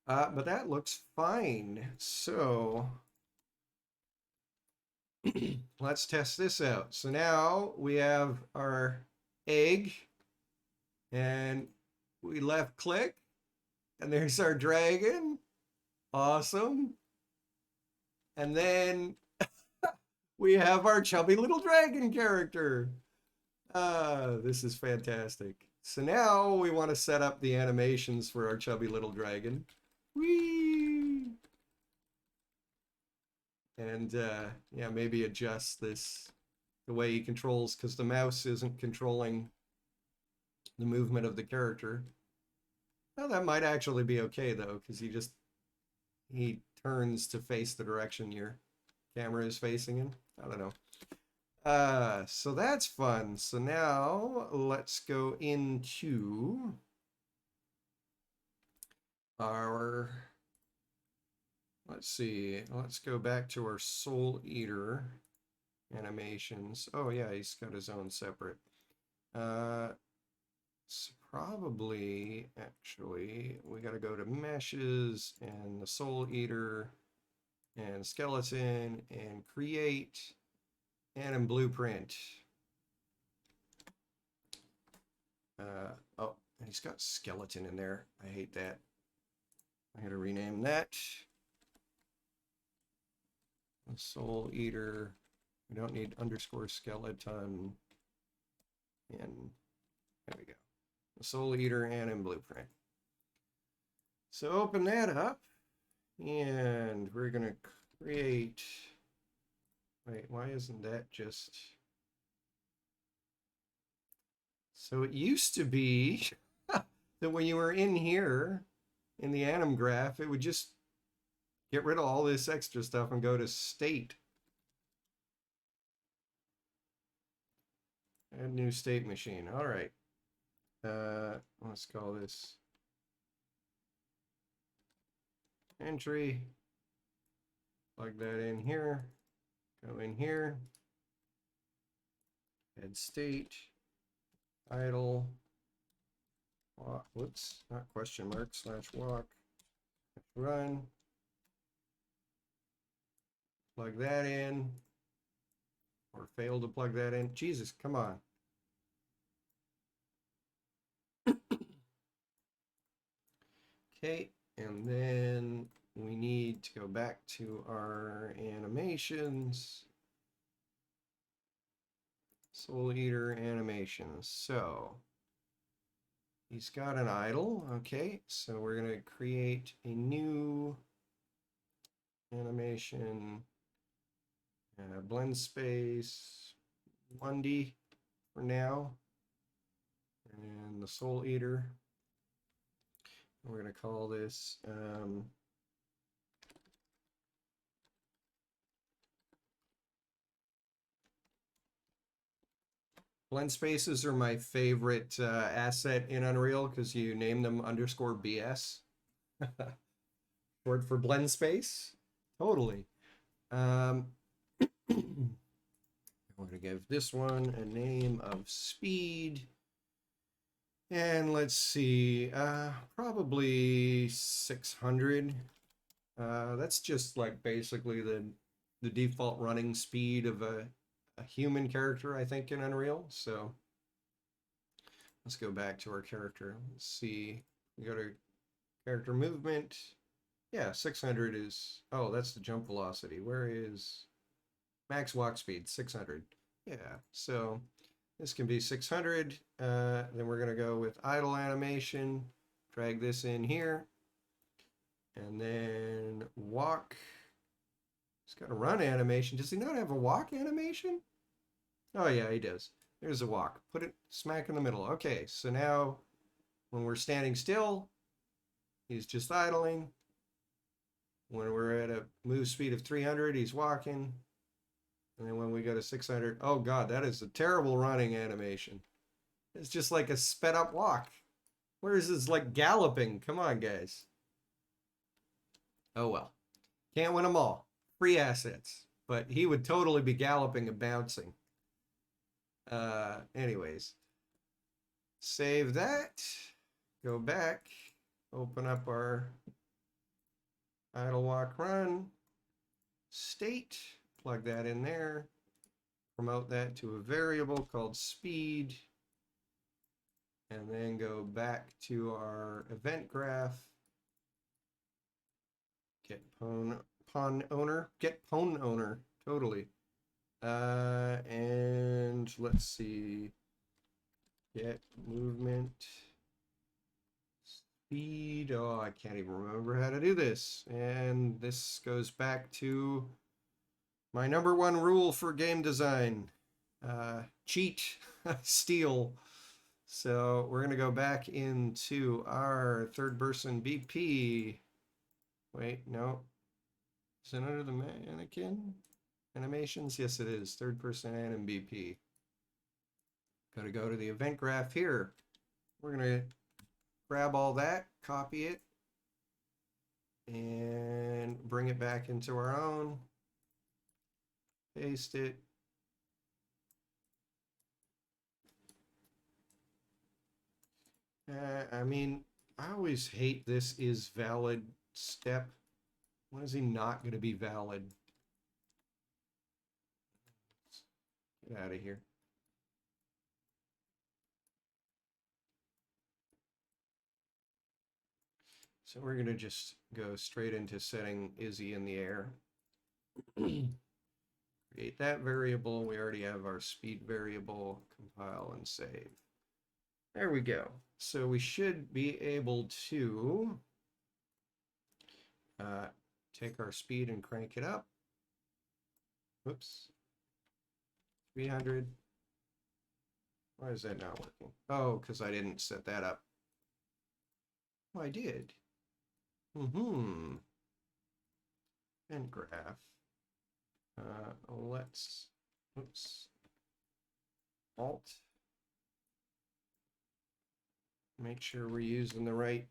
But that looks fine. So let's test this out. So now we have our egg, and we left click, and there's our dragon. Awesome. And then we have our chubby little dragon character. This is fantastic. So now we want to set up the animations for our chubby little dragon. Whee! And yeah, maybe adjust this the way he controls, because the mouse isn't controlling the movement of the character. Well, that might actually be okay though, because he turns to face the direction your camera is facing in. I don't know. So that's fun. So now let's go into our, let's see, let's go back to our Soul Eater animations. Oh yeah, he's got his own separate. So probably, actually, we got to go to meshes and the Soul Eater and skeleton and create and in blueprint. Oh, and he's got skeleton in there. I hate that. I gotta rename that. The Soul Eater. We don't need underscore skeleton. And there we go. The Soul Eater and in blueprint. So open that up, and we're gonna create. Wait, why isn't that just? So it used to be that when you were in here in the anim graph, it would just get rid of all this extra stuff and go to state. Add new state machine. All right. Let's call this entry, plug that in here, go in here, add state, idle, walk, whoops, not question mark, slash walk, run, plug that in, or fail to plug that in. Jesus, come on. Okay, and then we need to go back to our animations. Soul Eater animations. So he's got an idle. Okay, so we're going to create a new animation, blend space 1D for now, and the Soul Eater. We're going to call this blend spaces are my favorite asset in Unreal because you name them _BS. Short for blend space. Totally. We're going to give this one a name of speed. And let's see, probably 600. That's just like basically the default running speed of a human character, I think, in Unreal. So let's go back to our character. Let's see, we go to character movement. Yeah, 600 is, oh, that's the jump velocity. Where is max walk speed? 600. Yeah, so this can be 600. Then we're going to go with idle animation, drag this in here, and then walk. He's got a run animation. Does he not have a walk animation? Oh, yeah, he does. There's a walk. Put it smack in the middle. Okay, so now when we're standing still, he's just idling. When we're at a move speed of 300, he's walking. And then when we go to 600, oh God, that is a terrible running animation. It's just like a sped up walk. Whereas it's like galloping. Come on, guys. Oh well. Can't win them all. Free assets. But he would totally be galloping and bouncing. Anyways. Save that. Go back. Open up our idle walk run. State. Plug that in there. Promote that to a variable called speed. And then go back to our event graph. Get pawn owner. Get pawn owner. Totally. And let's see. Get movement. Speed. Oh, I can't even remember how to do this. And this goes back to my #1 rule for game design. Cheat. Steal. So we're going to go back into our third person BP. Wait, no. Is it under the mannequin? Animations? Yes, it is. Third person anim BP. Got to go to the event graph here. We're going to grab all that, copy it, and bring it back into our own. Paste it. I mean, I always hate this is valid step. When is he not going to be valid? Get out of here. So we're going to just go straight into setting Izzy in the air. Create that variable. We already have our speed variable. Compile and save. There we go. So we should be able to take our speed and crank it up. Whoops. 300. Why is that not working? Oh, because I didn't set that up. Oh, I did. And graph. Let's, oops. Alt. Make sure we're using the right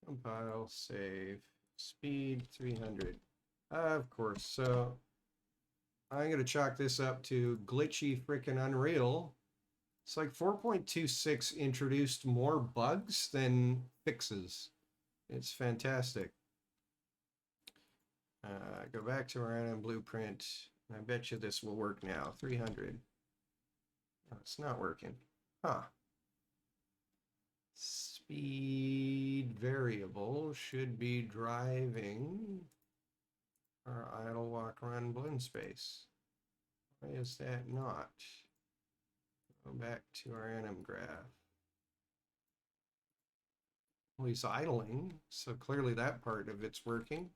Compile, save, speed 300. Of course, so I'm going to chalk this up to glitchy freaking Unreal. It's like 4.26 introduced more bugs than fixes. It's fantastic. Go back to our anim blueprint. I bet you this will work now. 300. Oh, it's not working. Huh. Speed variable should be driving our idle walk run blend space. Why is that not? Go back to our anim graph. Well, he's idling, so clearly that part of it's working.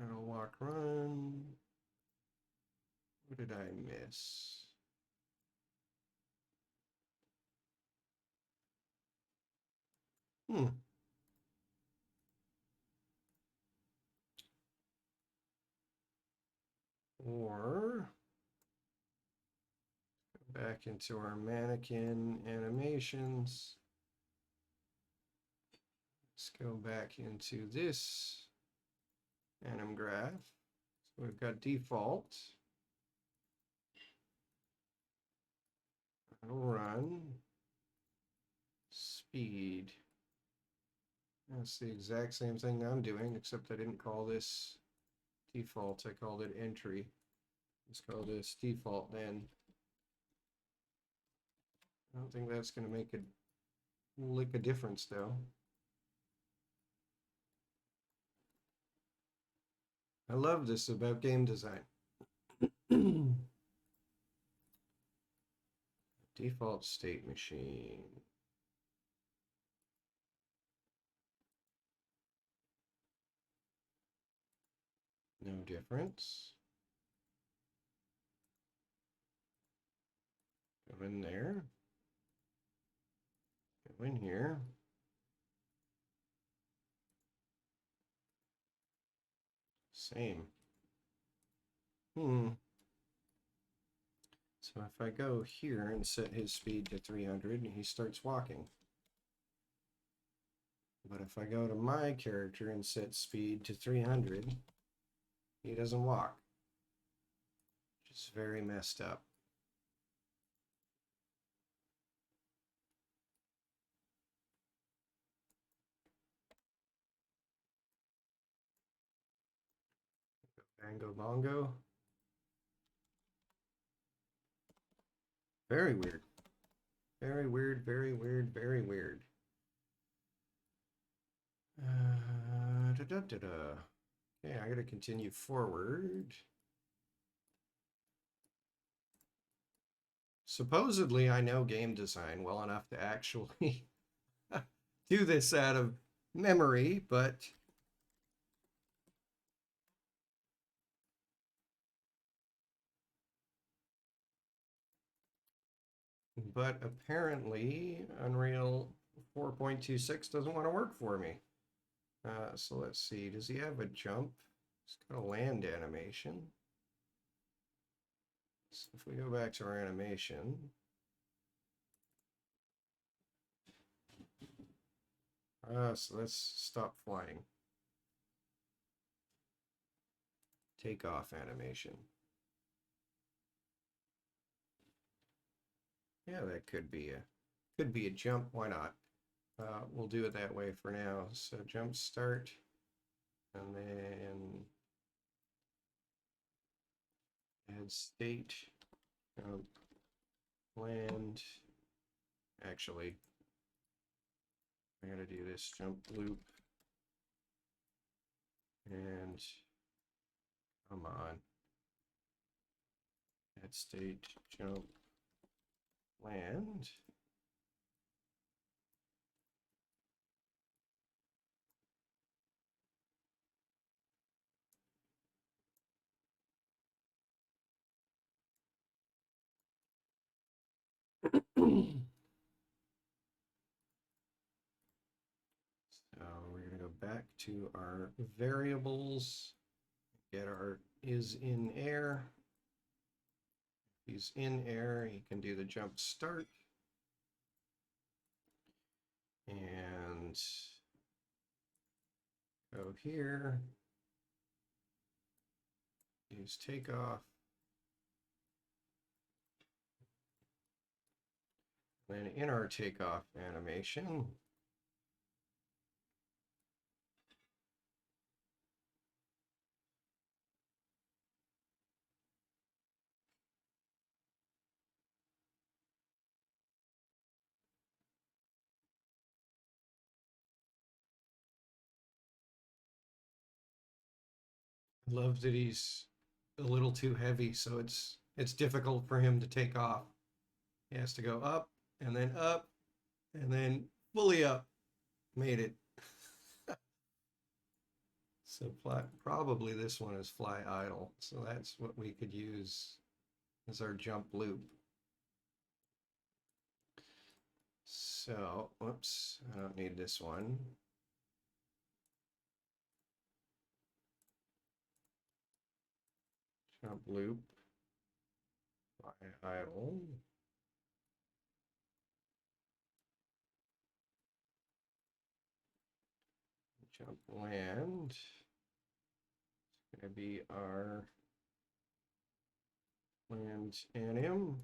Idle walk run. What did I miss? Or go back into our mannequin animations. Let's go back into this anim graph. So we've got default. Run. Speed. That's the exact same thing I'm doing, except I didn't call this default. I called it entry. Let's call this default then. I don't think that's going to make a lick of difference though. I love this about game design. Default state machine. No difference. Go in there. Go in here. Same. So if I go here and set his speed to 300, he starts walking. But if I go to my character and set speed to 300, he doesn't walk. Which is very messed up. Bango bongo. Very weird. Very weird, very weird, very weird. Okay, I gotta continue forward. Supposedly, I know game design well enough to actually do this out of memory, but apparently Unreal 4.26 doesn't want to work for me. So let's see, does he have a jump? He's got a land animation. So if we go back to our animation, so let's stop flying. Takeoff animation. Yeah, that could be a jump. Why not? We'll do it that way for now. So jump start, and then add state, jump, land. Actually, I gotta do this jump loop, and come on, add state, jump, land. So we're going to go back to our variables, get our is in air, he's in air, he can do the jump start. And go here. Use takeoff. Then in our takeoff animation, I love that he's a little too heavy, so it's difficult for him to take off. He has to go up and then fully up. Made it. So probably this one is fly idle. So that's what we could use as our jump loop. So, whoops, I don't need this one. Jump loop, fly idle. Jump land. It's going to be our land anim.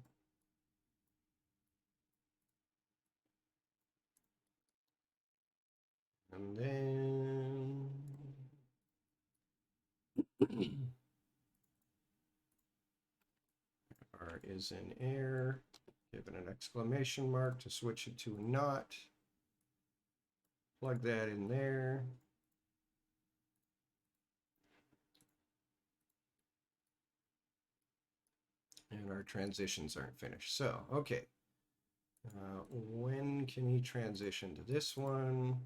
And then R is in air. Give it an exclamation mark to switch it to a not. Plug that in there. And our transitions aren't finished. So, okay. When can he transition to this one?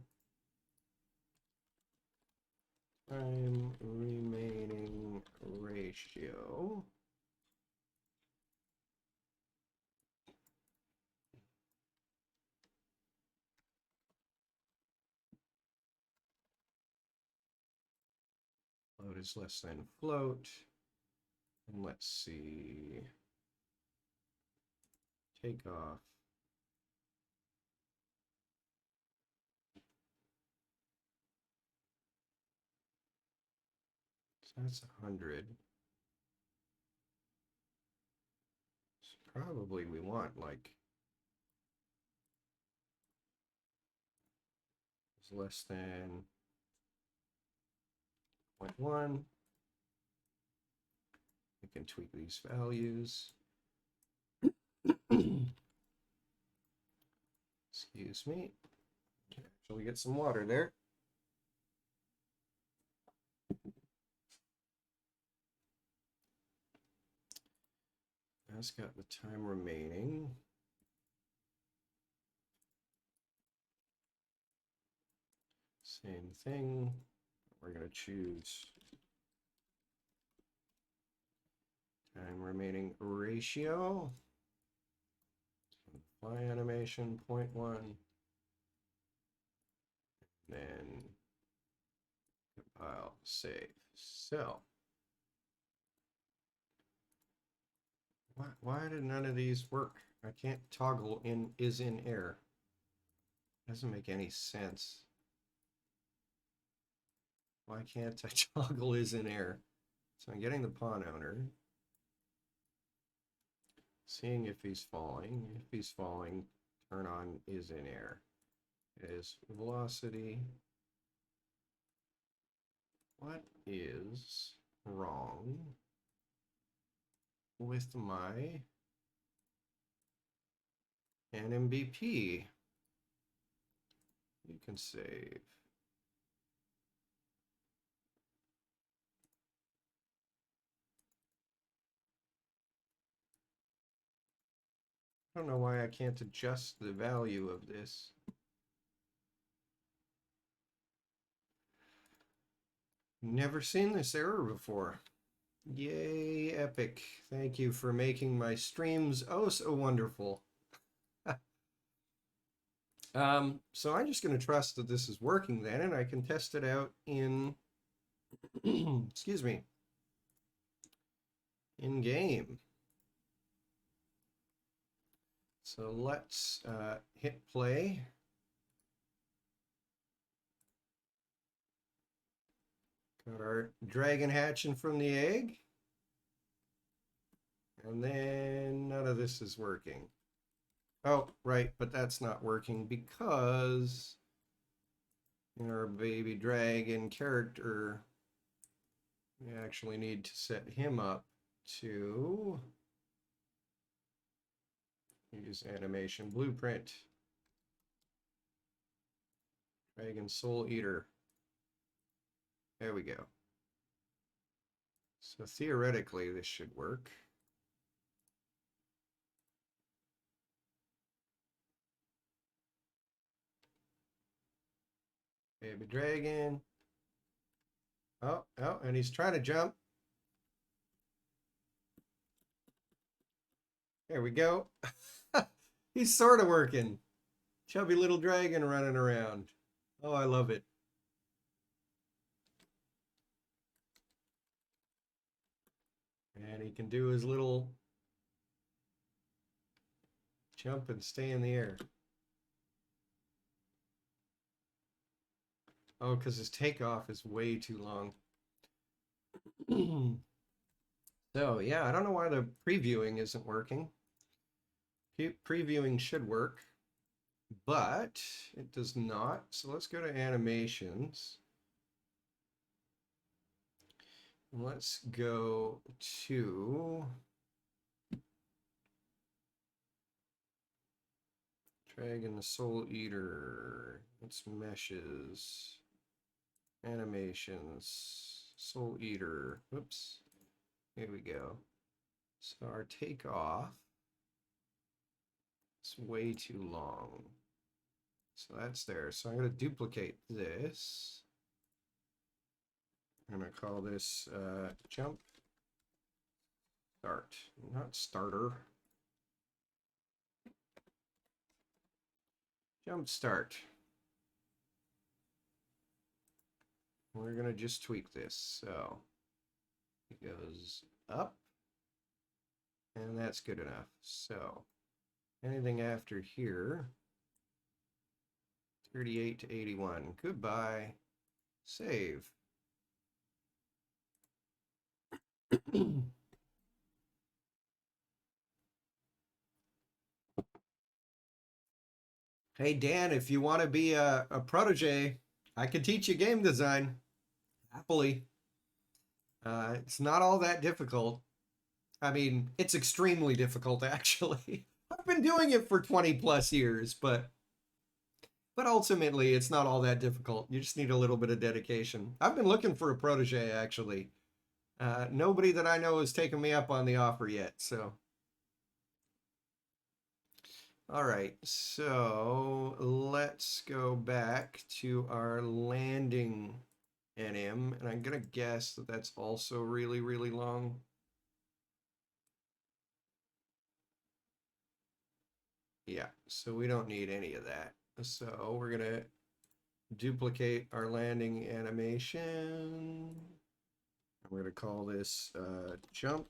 Time remaining ratio. Float is less than float. And let's see. Takeoff. So that's 100. So probably we want like less than 0.1. We can tweak these values. Excuse me. Actually get some water there. That's got the time remaining. Same thing. We're going to choose time remaining ratio. Fly animation 0.1. Then compile, save. So why did none of these work? I can't toggle is in air. Doesn't make any sense. Why can't I toggle is in air? So I'm getting the pawn owner. Seeing if he's falling. If he's falling, turn on is in air. Is velocity. What is wrong with my NMBP? You can save. I don't know why I can't adjust the value of this. Never seen this error before. Yay, Epic. Thank you for making my streams oh so wonderful. So I'm just going to trust that this is working then, and I can test it out in, excuse me, in game. So let's hit play. Got our dragon hatching from the egg. And then none of this is working. Oh, right, but that's not working because in our baby dragon character, we actually need to set him up to use animation blueprint. Dragon Soul Eater. There we go. So theoretically, this should work. Baby dragon. Oh, and he's trying to jump. There we go. He's sort of working. Chubby little dragon running around. Oh, I love it. And he can do his little jump and stay in the air. Oh, because his takeoff is way too long. So, yeah, I don't know why the previewing isn't working. Previewing should work, but it does not. So let's go to animations. Let's go to Dragon the Soul Eater. It's meshes. Animations. Soul Eater. Whoops. Here we go. So our takeoff is way too long. So that's there. So I'm going to duplicate this. I'm going to call this jump start, not starter. Jump start. We're going to just tweak this. So it goes up, and that's good enough. So anything after here, 38 to 81. Goodbye. Save. Hey, Dan, if you want to be a protege, I can teach you game design. Happily. It's not all that difficult. I mean, it's extremely difficult, actually. I've been doing it for 20 plus years, but ultimately, it's not all that difficult. You just need a little bit of dedication. I've been looking for a protege, actually. Nobody that I know has taken me up on the offer yet, so. All right, so let's go back to our landing NM, and I'm gonna guess that that's also really, really long. Yeah, so we don't need any of that. So we're gonna duplicate our landing animation. We're gonna call this jump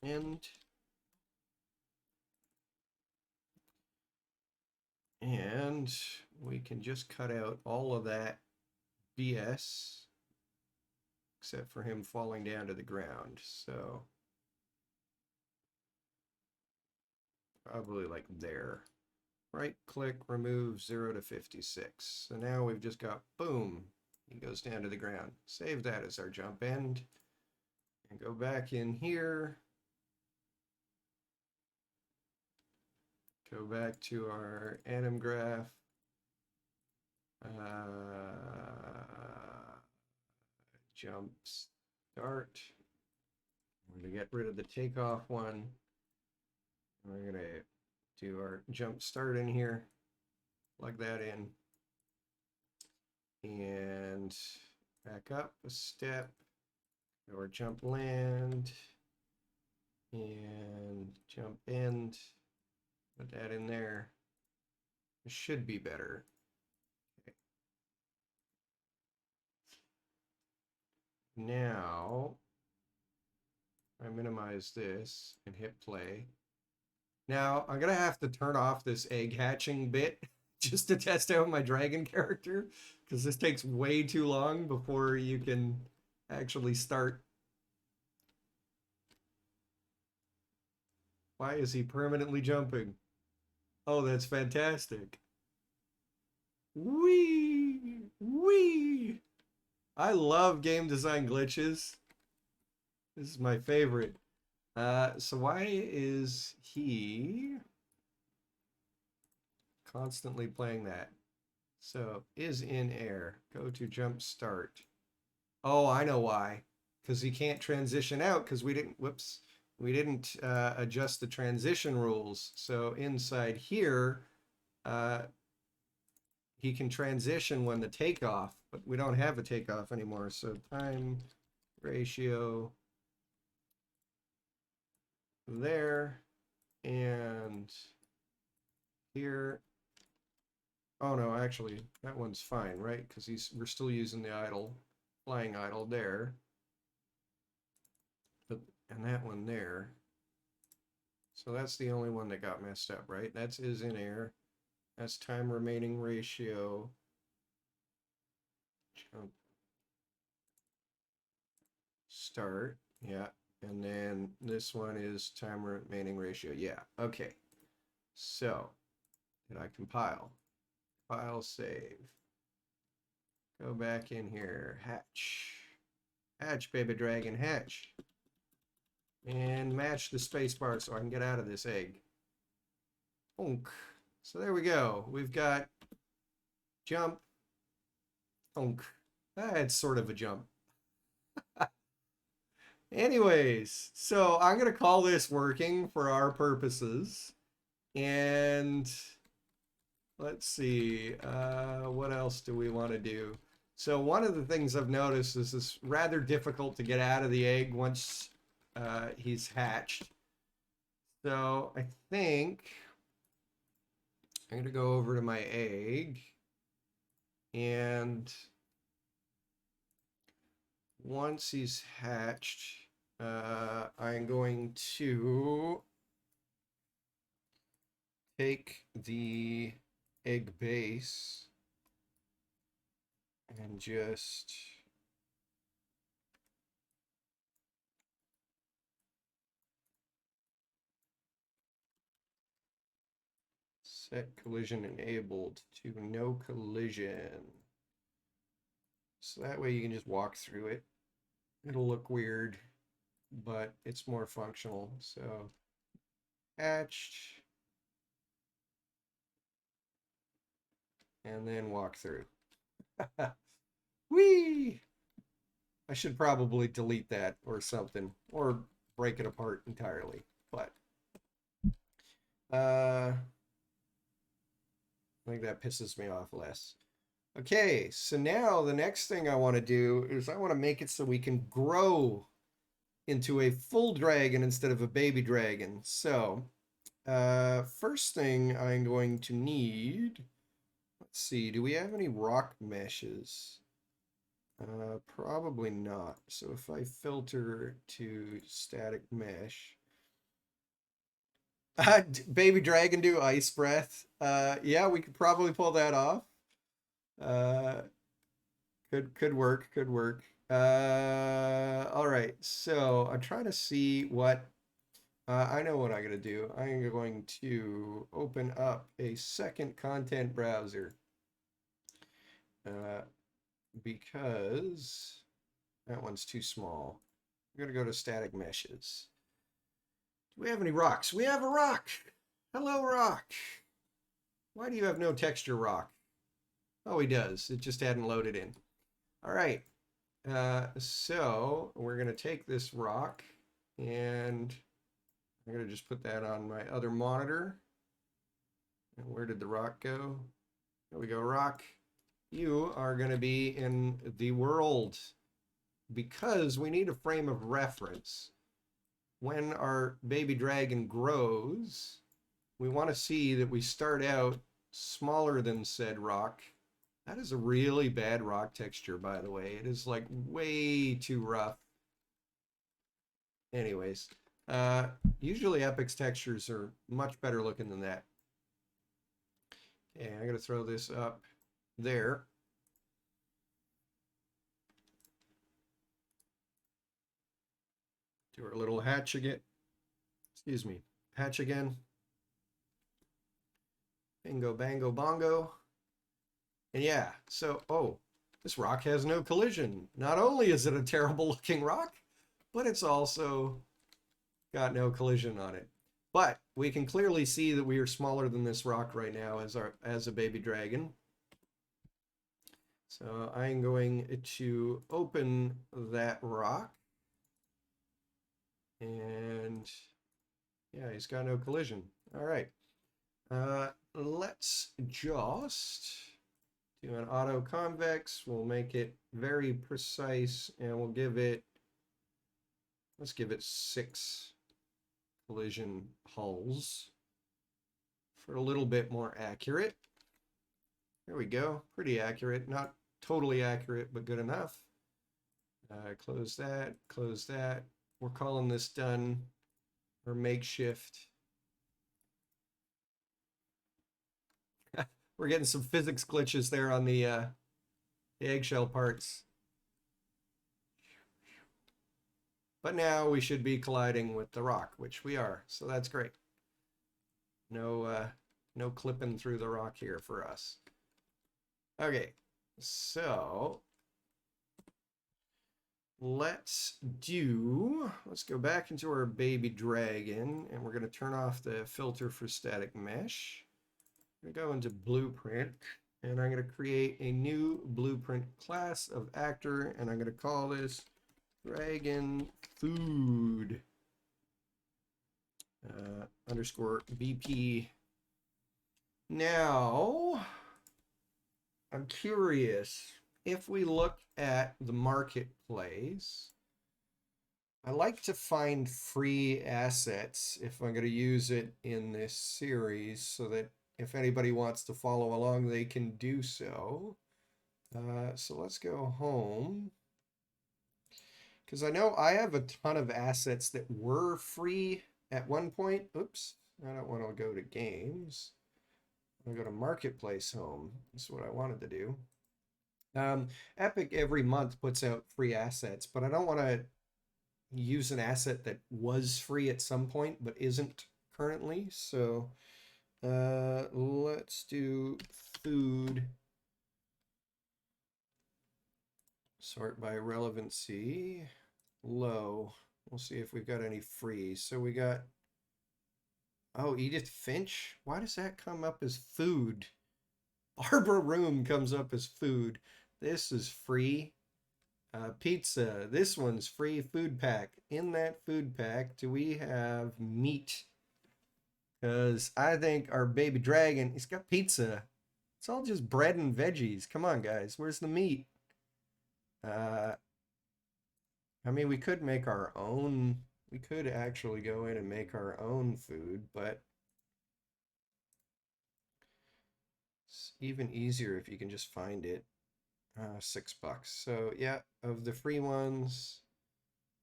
end. And we can just cut out all of that BS, except for him falling down to the ground. So probably like there. Right click, remove 0 to 56. So now we've just got, boom, he goes down to the ground. Save that as our jump end. And go back in here. Go back to our anim graph. Jump start. We're going to get rid of the takeoff one. We're going to do our jump start in here. Plug that in. And back up a step. Or jump land. And jump end. Put that in there. It should be better. Okay. Now, I minimize this and hit play. Now, I'm going to have to turn off this egg hatching bit just to test out my dragon character, because this takes way too long before you can actually start. Why is he permanently jumping? Oh, that's fantastic. Wee! Wee! I love game design glitches. This is my favorite. So why is he constantly playing that? So is in air. Go to jump start. Oh, I know why. Because he can't transition out because we didn't, whoops, we didn't adjust the transition rules. So inside here, uh, he can transition when the takeoff, but we don't have a takeoff anymore. So time ratio there and here. Oh no, actually that one's fine, right? Because we're still using the idle, flying idle there. But and that one there. So that's the only one that got messed up, right? That's is in air. That's time remaining ratio. Jump. Start. Yeah. And then this one is time remaining ratio. Yeah. Okay. So, did I compile? File save. Go back in here. Hatch. Hatch, baby dragon, hatch. And match the spacebar so I can get out of this egg. Onk. So there we go. We've got jump. Onk. That's sort of a jump. Anyways, so I'm going to call this working for our purposes. And let's see, what else do we want to do? So one of the things I've noticed is it's rather difficult to get out of the egg once he's hatched. So I think I'm going to go over to my egg and once he's hatched, I'm going to take the egg base and just set collision enabled to no collision. So that way you can just walk through it. It'll look weird, but it's more functional. So hatched and then walk through. Whee! I should probably delete that or something, or break it apart entirely. But I think that pisses me off less. Okay, so now the next thing I want to do is I want to make it so we can grow into a full dragon instead of a baby dragon. So, first thing I'm going to need, let's see, do we have any rock meshes? Probably not. So if I filter to static mesh, baby dragon do ice breath. Yeah, we could probably pull that off. Uh, could work, could work. All right. So I'm trying to see what I know what I'm gonna do. I'm going to open up a second content browser because that one's too small. I'm gonna go to static meshes. Do we have any rocks? We have a rock. Hello, rock. Why do you have no texture, rock? Oh, he does. It just hadn't loaded in. All right. So we're going to take this rock and I'm going to just put that on my other monitor. And where did the rock go? There we go, rock. You are going to be in the world because we need a frame of reference. When our baby dragon grows, we want to see that we start out smaller than said rock. That is a really bad rock texture, by the way. It is like way too rough. Anyways, Usually Epic's textures are much better looking than that. Okay, I'm going to throw this up there. Do our little hatch again. Excuse me. Hatch again. Bingo, bango, bongo. And yeah, so, oh, this rock has no collision. Not only is it a terrible looking rock, but it's also got no collision on it. But we can clearly see that we are smaller than this rock right now as a baby dragon. So I'm going to open that rock. And yeah, he's got no collision. All right. Let's just do an auto convex. We'll make it very precise and we'll give it, let's give it 6 collision hulls for a little bit more accurate. There we go. Pretty accurate. Not totally accurate, but good enough. Close that. Close that. We're calling this done or makeshift. We're getting some physics glitches there on the eggshell parts. But now we should be colliding with the rock, which we are. So that's great. No clipping through the rock here for us. Okay, so let's go back into our baby dragon and we're going to turn off the filter for static mesh. I'm going to go into blueprint and I'm going to create a new blueprint class of actor and I'm going to call this dragon food underscore BP. Now, I'm curious, if we look at the marketplace, I like to find free assets if I'm going to use it in this series so that if anybody wants to follow along, they can do so. So let's go home. Because I know I have a ton of assets that were free at one point. Oops, I don't want to go to games. I'll go to marketplace home. That's what I wanted to do. Epic every month puts out free assets, but I don't want to use an asset that was free at some point but isn't currently. So let's do food. Sort by relevancy. Low. We'll see if we've got any free. So we got, oh, Edith Finch. Why does that come up as food? Barbara Room comes up as food. This is free. Pizza. This one's free food pack. In that food pack, do we have meat? Because I think our baby dragon, he's got pizza. It's all just bread and veggies. Come on, guys. Where's the meat? I mean, we could make our own. We could actually go in and make our own food, but it's even easier if you can just find it. $6. So yeah, of the free ones,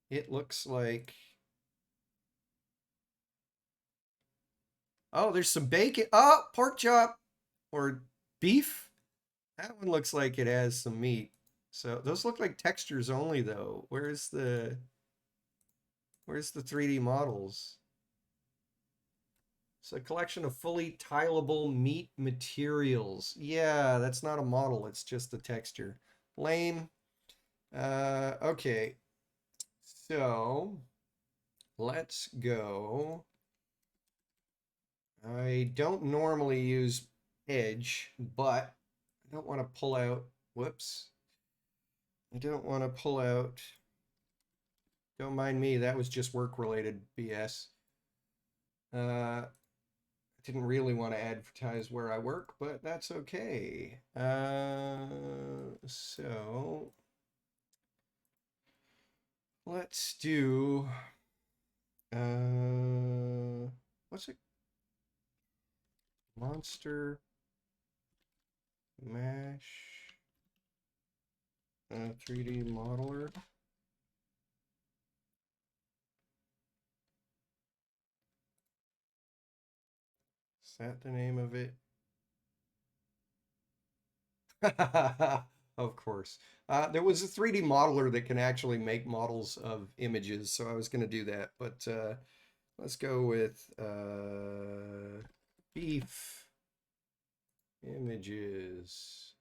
it looks like. Oh, there's some bacon. Oh, pork chop or beef. That one looks like it has some meat. So those look like textures only though. Where's the 3D models? It's a collection of fully tileable meat materials. Yeah, that's not a model, it's just a texture. Lame. Okay. So let's go. I don't normally use edge, but I don't want to pull out, whoops. I don't want to pull out, don't mind me, that was just work-related BS. I didn't really want to advertise where I work, but that's okay. So let's do, what's it? Monster Mash 3D modeler. that the name of it? Of course. There was a 3D modeler that can actually make models of images, so I was going to do that. But let's go with beef images.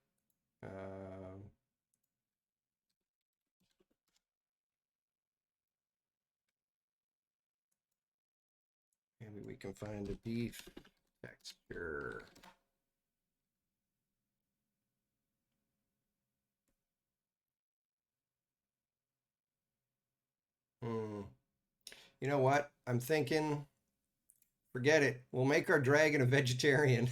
Maybe we can find a beef texture. Hmm. You know what? I'm thinking, forget it. We'll make our dragon a vegetarian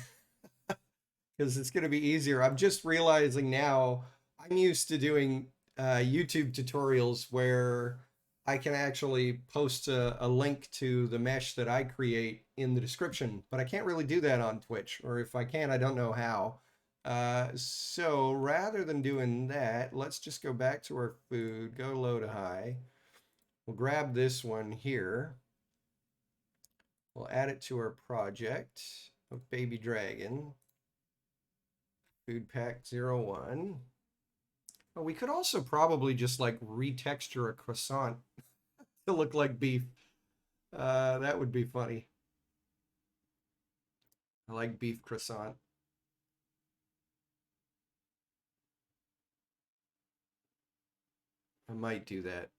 because it's going to be easier. I'm just realizing now I'm used to doing YouTube tutorials where I can actually post a link to the mesh that I create in the description, but I can't really do that on Twitch, or if I can, I don't know how. So rather than doing that, let's just go back to our food, go low to high. We'll grab this one here. We'll add it to our project of Baby Dragon. Food pack 01. Oh, we could also probably just like retexture a croissant to look like beef. That would be funny. I like beef croissant. I might do that.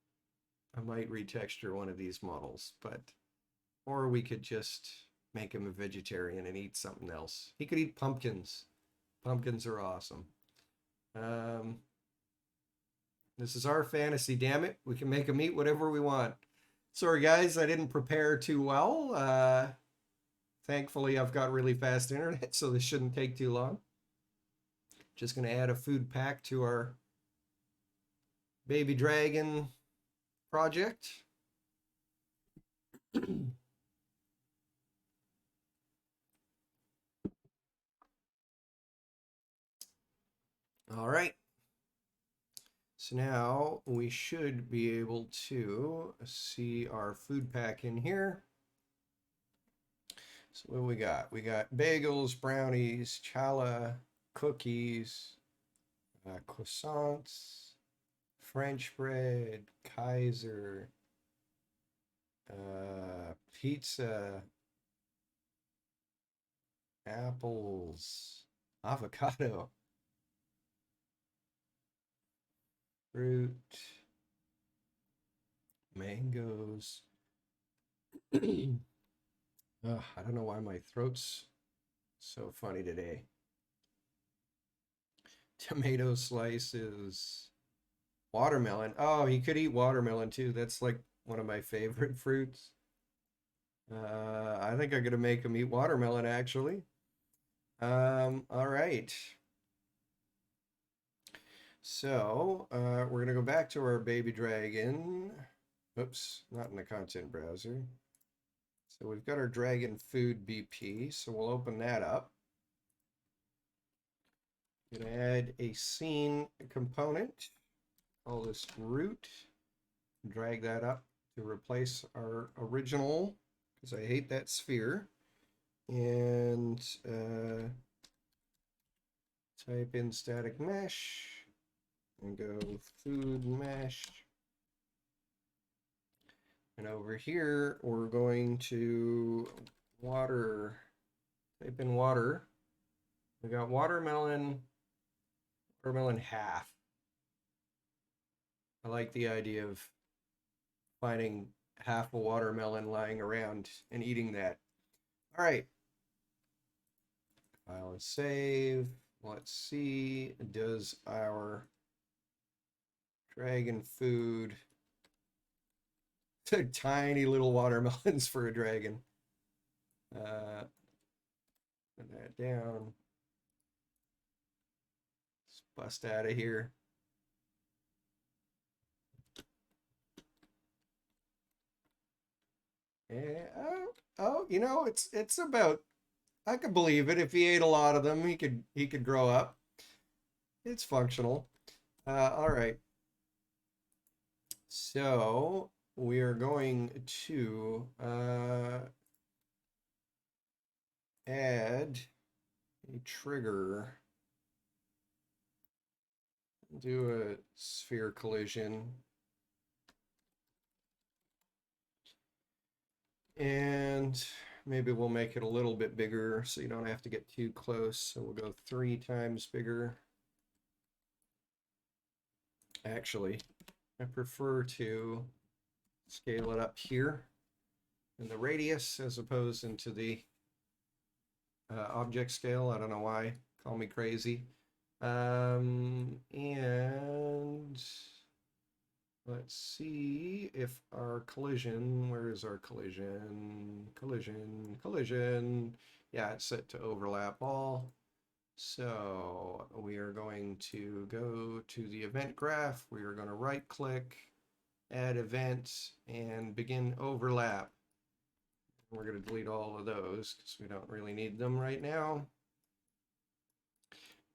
I might retexture one of these models, but or we could just make him a vegetarian and eat something else. He could eat pumpkins. Pumpkins are awesome. This is our fantasy, damn it. We can make him eat whatever we want. Sorry, guys, I didn't prepare too well. Thankfully, I've got really fast internet, so this shouldn't take too long. Just going to add a food pack to our Baby Dragon project. All right. So now we should be able to see our food pack in here. So what we got? We got bagels, brownies, challah, cookies, croissants, French bread, Kaiser, pizza, apples, avocado, fruit, mangoes. I don't know why my throat's so funny today. Tomato slices, watermelon. Oh, he could eat watermelon too. That's like one of my favorite fruits. I think I'm gonna make him eat watermelon actually. All right. So we're gonna go back to our baby dragon. Oops, not in the content browser. So we've got our dragon food BP. So we'll open that up. Gonna add a scene component. Call this root. Drag that up to replace our original, because I hate that sphere. And type in static mesh and go food mesh. And over here, we're going to type in water. We got watermelon half. I like the idea of finding half a watermelon lying around and eating that. All right. File and save. Let's see, does our dragon food tiny little watermelons for a dragon. Put that down. Let's bust out of here. Yeah, you know, it's about, I could believe it. If he ate a lot of them, he could grow up. It's functional. All right. So we are going to add a trigger, do a sphere collision, and maybe we'll make it a little bit bigger so you don't have to get too close. So we'll go 3 times bigger. Actually, I prefer to scale it up here in the radius as opposed into the object scale. I don't know why. Call me crazy. And let's see if our collision, where is our collision? Collision. Yeah, it's set to overlap all. So we are going to go to the event graph. We are going to right click, add event, and begin overlap. We're going to delete all of those because we don't really need them right now.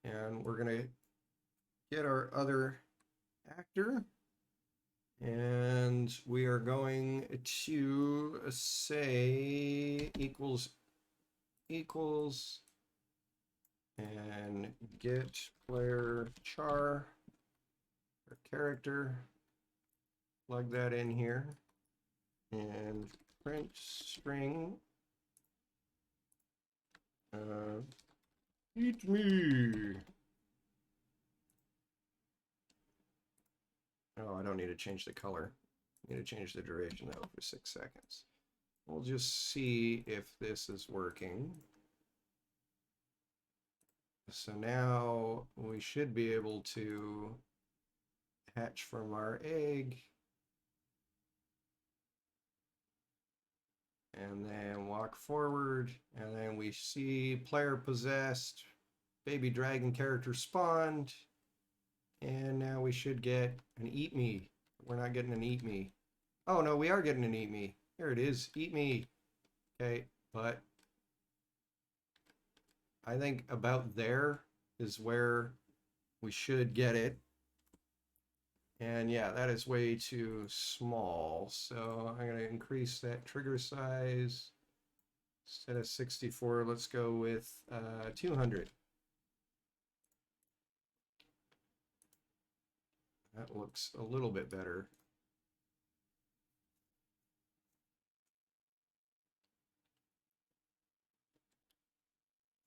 And we're going to get our other actor. And we are going to say equals and get player char or character. Plug that in here and print string eat me. Oh, I don't need to change the color. I need to change the duration though for 6 seconds. We'll just see if this is working. So now we should be able to hatch from our egg and then walk forward, and then we see player possessed, baby dragon character spawned, and now we should get an eat me. We're not getting an eat me. Oh no, we are getting an eat me. Here it is, eat me. Okay, but I think about there is where we should get it. And yeah, that is way too small. So I'm going to increase that trigger size. Instead of 64, let's go with 200. That looks a little bit better.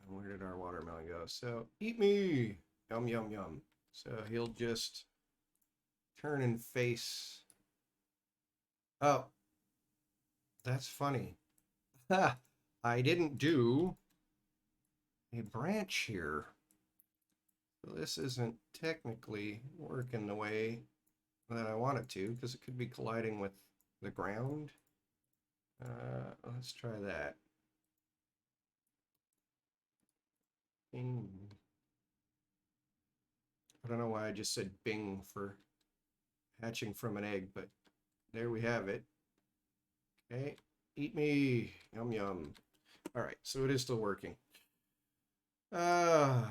And where did our watermelon go? So eat me. Yum, yum, yum. So he'll just turn and face. Oh, that's funny. I didn't do a branch here. So this isn't technically working the way that I want it to, because it could be colliding with the ground. Let's try that. Bing. I don't know why I just said bing for hatching from an egg, but there we have it. Okay, eat me. Yum, yum. All right, so it is still working. Uh,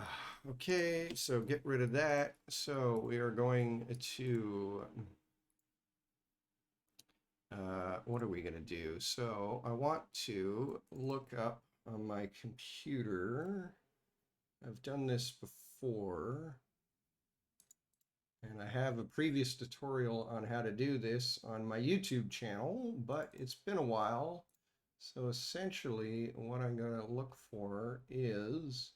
okay, so get rid of that. So we are going to, what are we going to do? So I want to look up on my computer. I've done this before. And I have a previous tutorial on how to do this on my YouTube channel, but it's been a while. So essentially what I'm going to look for is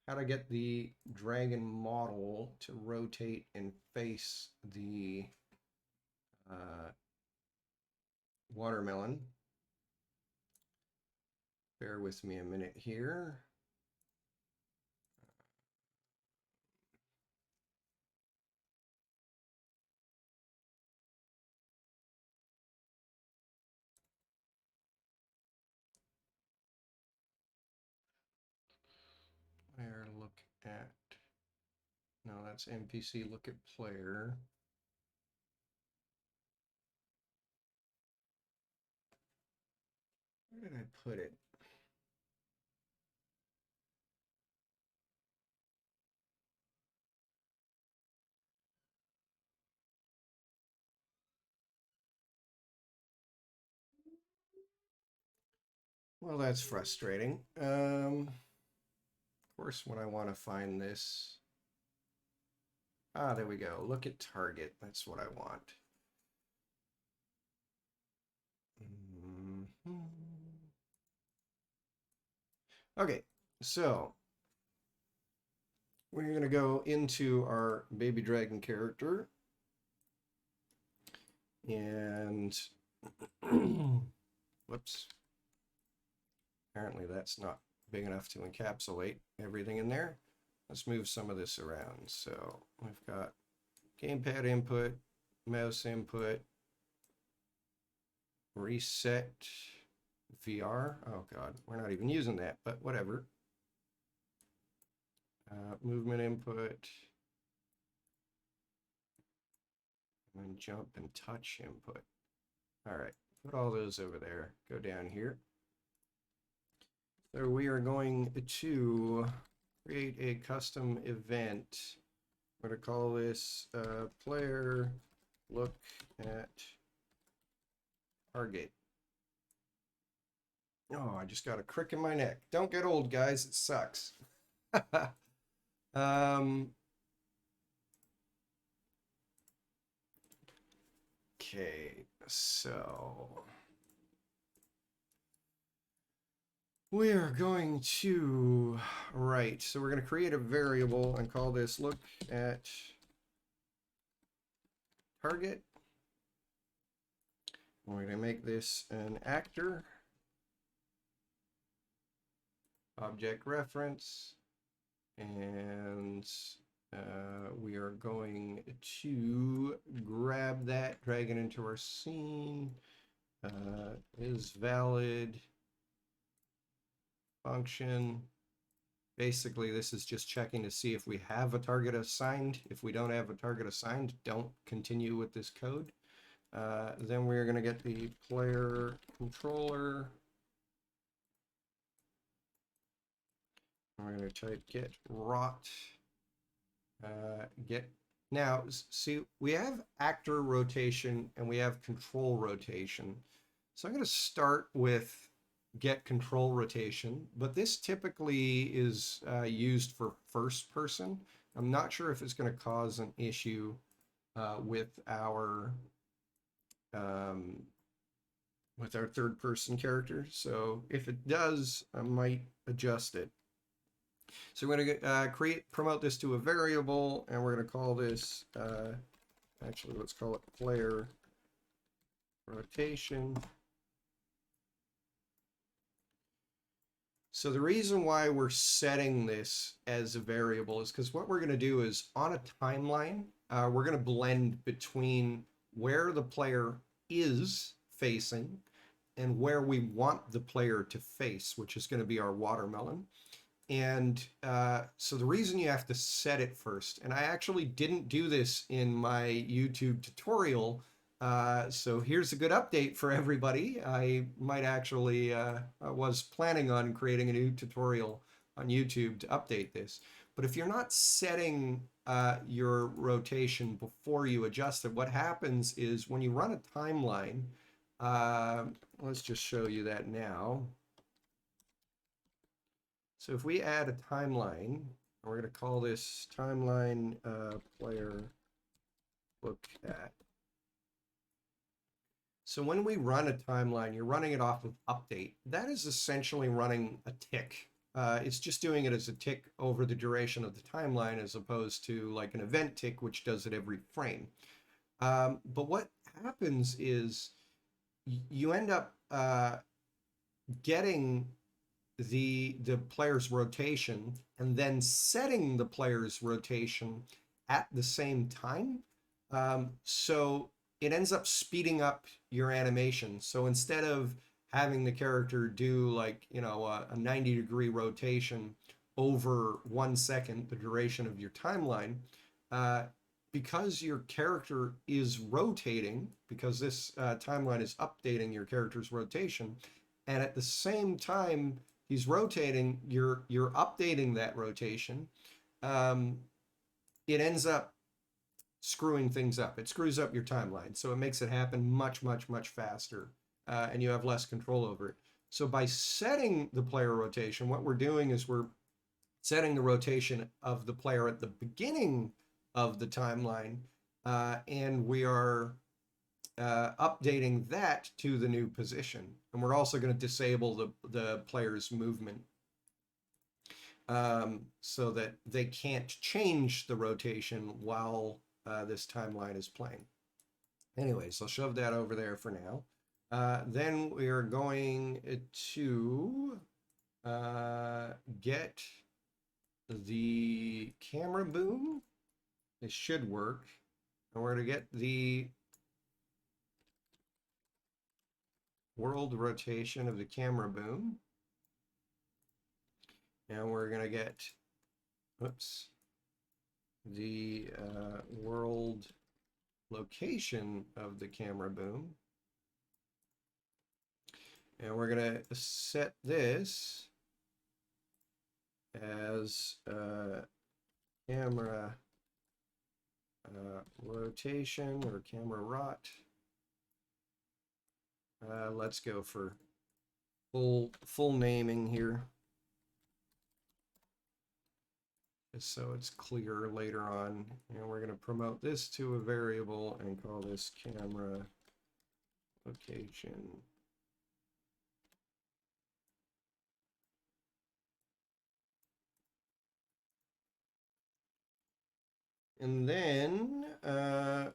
how to get the dragon model to rotate and face the watermelon. Bear with me a minute here. Where look at, no, that's NPC, look at player. Where did I put it? Well, that's frustrating. Of course, when I want to find this... Ah, there we go. Look at target. That's what I want. Mhm. Okay, so we're going to go into our baby dragon character. And whoops. Apparently that's not big enough to encapsulate everything in there. Let's move some of this around. So we've got gamepad input, mouse input, reset VR. Oh God, we're not even using that, but whatever. Movement input, and jump and touch input. All right, put all those over there. Go down here. So we are going to create a custom event. I'm going to call this player look at target. Oh, I just got a crick in my neck. Don't get old, guys. It sucks. Okay, so we are going to, right, so we're going to create a variable and call this look at target. We're going to make this an actor. Object reference. And we are going to grab that, drag it into our scene. Is valid function. Basically, this is just checking to see if we have a target assigned. If we don't have a target assigned, don't continue with this code. Then we're going to get the player controller. We're going to type get rot. Get now, see, we have actor rotation and we have control rotation. So I'm going to start with get control rotation, but this typically is used for first person. I'm not sure if it's going to cause an issue with our third person character. So if it does, I might adjust it. So we're going to promote this to a variable, and we're going to call this, actually, let's call it player rotation. So the reason why we're setting this as a variable is because what we're going to do is on a timeline, we're going to blend between where the player is facing and where we want the player to face, which is going to be our watermelon. And so the reason you have to set it first, and I actually didn't do this in my YouTube tutorial, so here's a good update for everybody. I might actually, I was planning on creating a new tutorial on YouTube to update this. But if you're not setting your rotation before you adjust it, what happens is when you run a timeline, let's just show you that now. So if we add a timeline, we're going to call this timeline player look at. So when we run a timeline, you're running it off of update. That is essentially running a tick. It's just doing it as a tick over the duration of the timeline as opposed to like an event tick, which does it every frame. But what happens is you end up getting the player's rotation and then setting the player's rotation at the same time. So it ends up speeding up your animation. So instead of having the character do like, you know, a 90-degree rotation over 1 second, the duration of your timeline, because your character is rotating, because this timeline is updating your character's rotation, and at the same time he's rotating, you're updating that rotation, it ends up screwing things up. It screws up your timeline. So it makes it happen much, much, much faster. And you have less control over it. So by setting the player rotation, what we're doing is we're setting the rotation of the player at the beginning of the timeline, and we are updating that to the new position. And we're also going to disable the player's movement so that they can't change the rotation while this timeline is playing. Anyways, I'll shove that over there for now. Then we are going to get the camera boom. It should work. And we're going to get the world rotation of the camera boom. And we're going to get, oops, the world location of the camera boom. And we're going to set this as camera rotation or camera rot. Let's go for full naming here, just so it's clear later on. And we're going to promote this to a variable and call this camera location. And then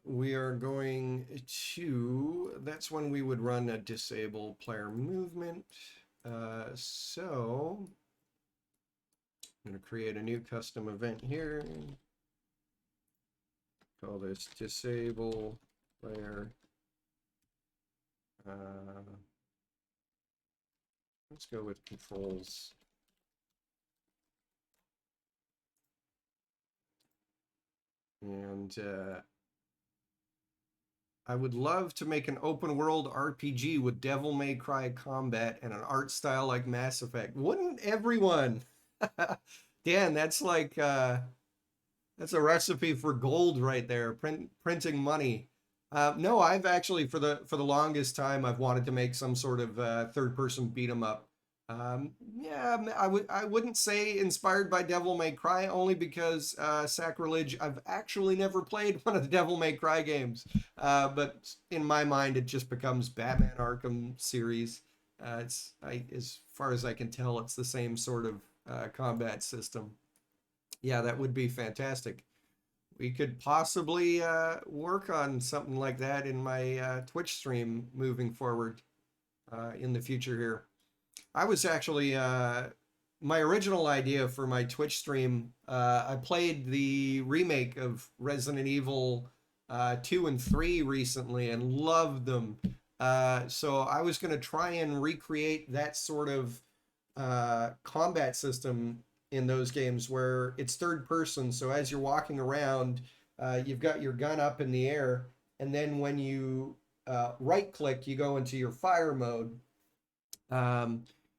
we are going to, that's when we would run a disable player movement. So I'm going to create a new custom event here. Call this disable player. Let's go with controls. And I would love to make an open world RPG with Devil May Cry combat and an art style like Mass Effect. Wouldn't everyone? Dan, that's like that's a recipe for gold right there. Printing money. No, I've actually for the longest time I've wanted to make some sort of third-person beat 'em up. Yeah, I wouldn't say inspired by Devil May Cry, only because sacrilege. I've actually never played one of the Devil May Cry games, but in my mind, it just becomes Batman Arkham series. As far as I can tell, it's the same sort of combat system. Yeah, that would be fantastic. We could possibly work on something like that in my Twitch stream moving forward in the future here. I was actually, my original idea for my Twitch stream, I played the remake of Resident Evil 2 and 3 recently and loved them. So I was going to try and recreate that sort of combat system in those games where it's third person. So as you're walking around, you've got your gun up in the air, and then when you right click, you go into your fire mode.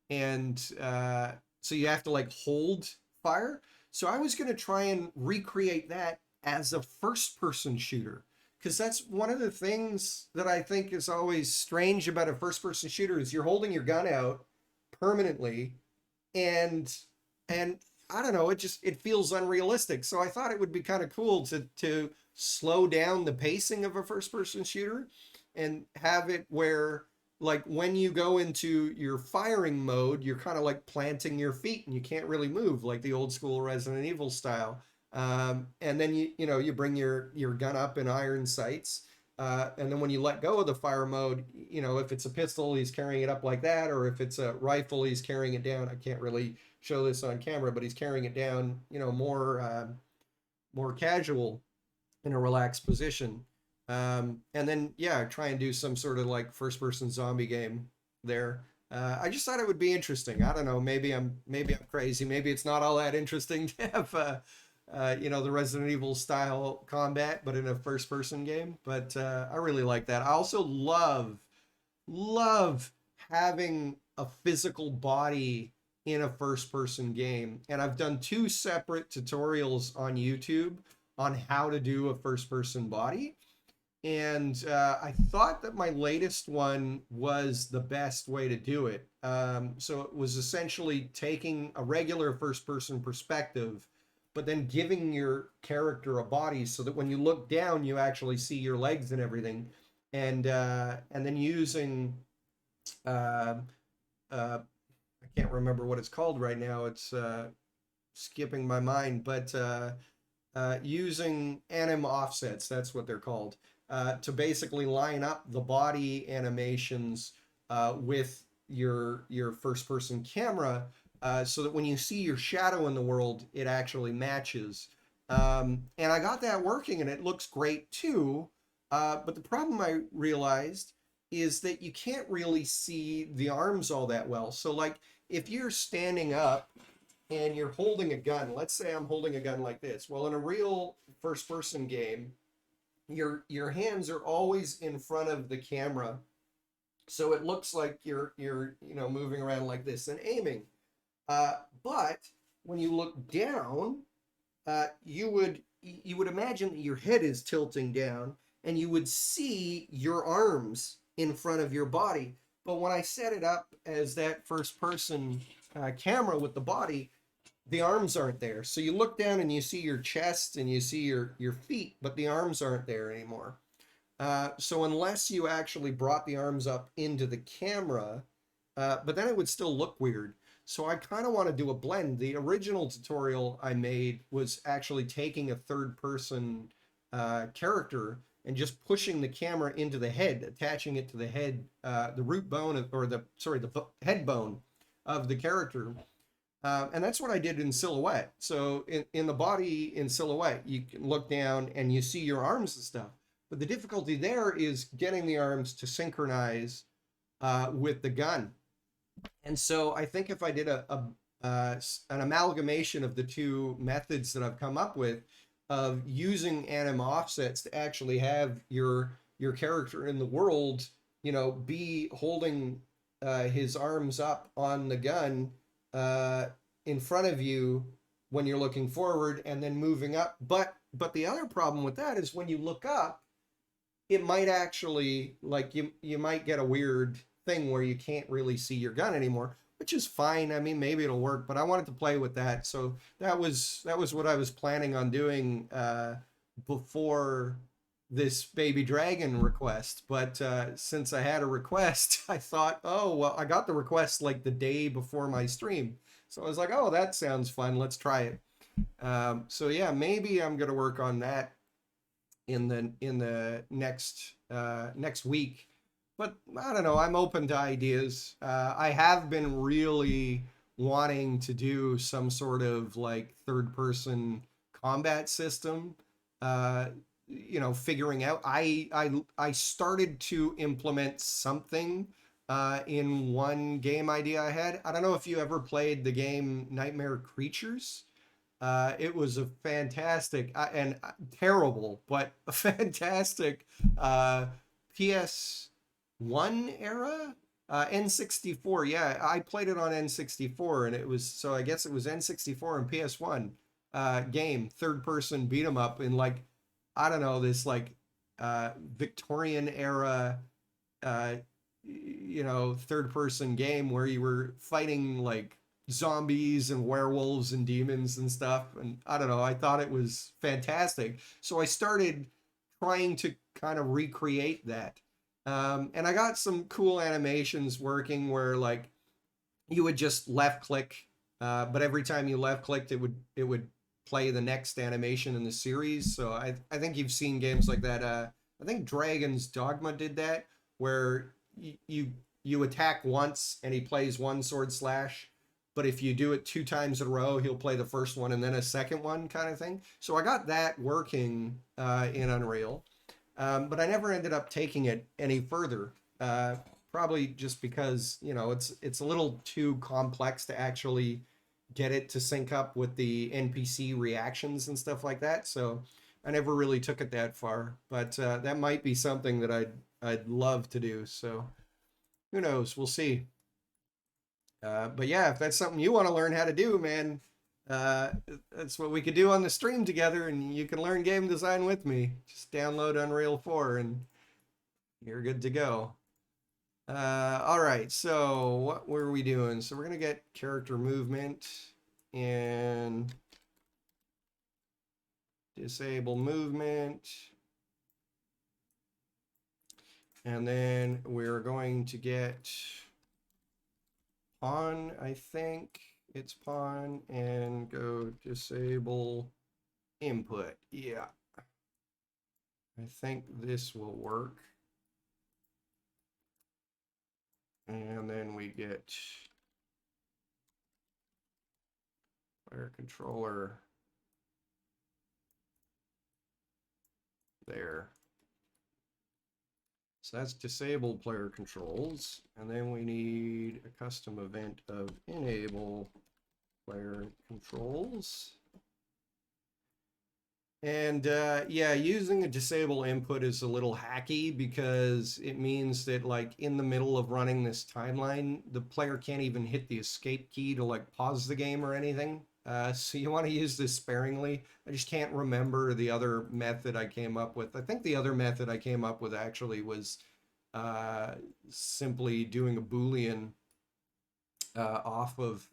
So you have to like hold fire. So I was going to try and recreate that as a first person shooter, because that's one of the things that I think is always strange about a first person shooter is you're holding your gun out permanently, and I don't know, it feels unrealistic. So I thought it would be kind of cool to slow down the pacing of a first person shooter and have it where like when you go into your firing mode, you're kind of like planting your feet and you can't really move like the old school Resident Evil style. And then you bring your gun up in iron sights. And then when you let go of the fire mode, if it's a pistol, he's carrying it up like that, or if it's a rifle, he's carrying it down. I can't really show this on camera, but he's carrying it down, more casual in a relaxed position. And then, yeah, try and do some sort of like first person zombie game there. I just thought it would be interesting. I don't know. Maybe I'm crazy. Maybe it's not all that interesting to have, the Resident Evil style combat, but in a first person game. But I really like that. I also love having a physical body in a first person game. And I've done 2 separate tutorials on YouTube on how to do a first person body. and I thought that my latest one was the best way to do it. So it was essentially taking a regular first-person perspective, but then giving your character a body so that when you look down, you actually see your legs and everything, and then using uh, uh, I can't remember what it's called right now. It's skipping my mind, but using anim offsets, that's what they're called, to basically line up the body animations with your first person camera, so that when you see your shadow in the world, it actually matches. And I got that working, and it looks great too. But the problem I realized is that you can't really see the arms all that well. So, like, if you're standing up and you're holding a gun, let's say I'm holding a gun like this. Well, in a real first person game, your hands are always in front of the camera. So it looks like you're moving around like this and aiming. But when you look down, you would imagine that your head is tilting down and you would see your arms in front of your body. But when I set it up as that first person camera with the body, the arms aren't there. So you look down and you see your chest and you see your feet, but the arms aren't there anymore. So unless you actually brought the arms up into the camera, but then it would still look weird. So I kind of want to do a blend. The original tutorial I made was actually taking a third person character and just pushing the camera into the head, attaching it to the head, the root bone of, or the head bone of the character. And that's what I did in silhouette. So in the body in silhouette, you can look down and you see your arms and stuff. But the difficulty there is getting the arms to synchronize with the gun. And so I think if I did an amalgamation of the two methods that I've come up with, of using anim offsets to actually have your character in the world, be holding his arms up on the gun in front of you when you're looking forward, and then moving up. But the other problem with that is when you look up, it might actually, like, you might get a weird thing where you can't really see your gun anymore, which is fine. I mean, maybe it'll work, but I wanted to play with that. So that was what I was planning on doing before this baby dragon request. But since I had a request, I thought, oh, well, I got the request like the day before my stream. So I was like, oh, that sounds fun. Let's try it. So yeah, maybe I'm gonna work on that in the next week. But I don't know. I'm open to ideas. I have been really wanting to do some sort of like third person combat system. Figuring out. I started to implement something in one game idea I had. I don't know if you ever played the game Nightmare Creatures. It was a fantastic and terrible, but a fantastic PS1 era, N64. Yeah, I played it on N64, and it was, so I guess it was N64 and PS1 game, third person beat 'em up in, like, I don't know, this like Victorian era third person game where you were fighting like zombies and werewolves and demons and stuff. And I don't know, I thought it was fantastic. So I started trying to kind of recreate that. And I got some cool animations working where, like, you would just left click, but every time you left clicked, it would play the next animation in the series. So I think you've seen games like that. I think Dragon's Dogma did that, where you attack once and he plays one sword slash, but if you do it two times in a row, he'll play the first one and then a second one, kind of thing. So I got that working in Unreal, but I never ended up taking it any further. Probably just because it's a little too complex to actually get it to sync up with the NPC reactions and stuff like that. So I never really took it that far, but that might be something that I'd love to do. So who knows? We'll see. But yeah, if that's something you want to learn how to do, man, Uh, that's what we could do on the stream together, and you can learn game design with me. Just download Unreal 4 and you're good to go. All right, so what were we doing? So we're gonna get character movement and disable movement. And then we're going to get pawn, I think it's pawn, and go disable input. Yeah. I think this will work. And then we get player controller there. So that's disable player controls. And then we need a custom event of enable player controls. And yeah, using a disable input is a little hacky because it means that like in the middle of running this timeline, the player can't even hit the escape key to like pause the game or anything. So you want to use this sparingly. I just can't remember the other method I came up with. I think the other method I came up with actually was simply doing a Boolean off of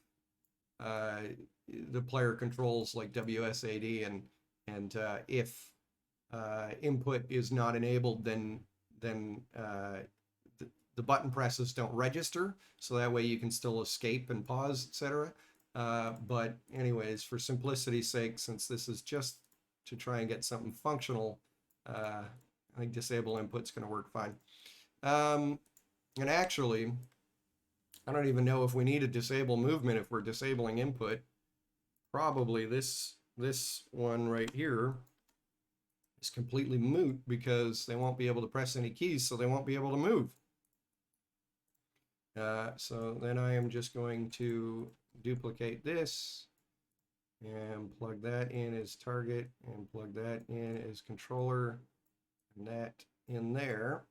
the player controls like WSAD, and if input is not enabled, then the button presses don't register, so that way you can still escape and pause, etc. But anyways, for simplicity's sake, since this is just to try and get something functional, I think disable input's going to work fine. And actually, I don't even know if we need a disable movement if we're disabling input. Probably this one right here is completely moot because they won't be able to press any keys, so they won't be able to move. So then I am just going to duplicate this and plug that in as target and plug that in as controller and that in there.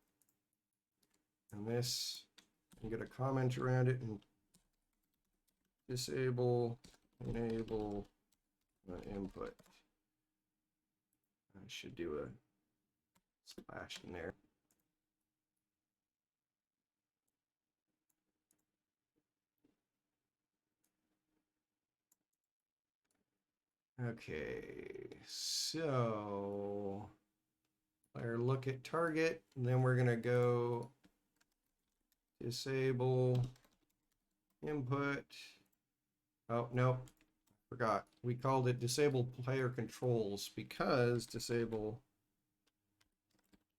And this, and get a comment around it and disable, enable input. I should do a splash in there. Okay, so player look at target, and then we're gonna go disable input. Oh, no, forgot. We called it disable player controls because disable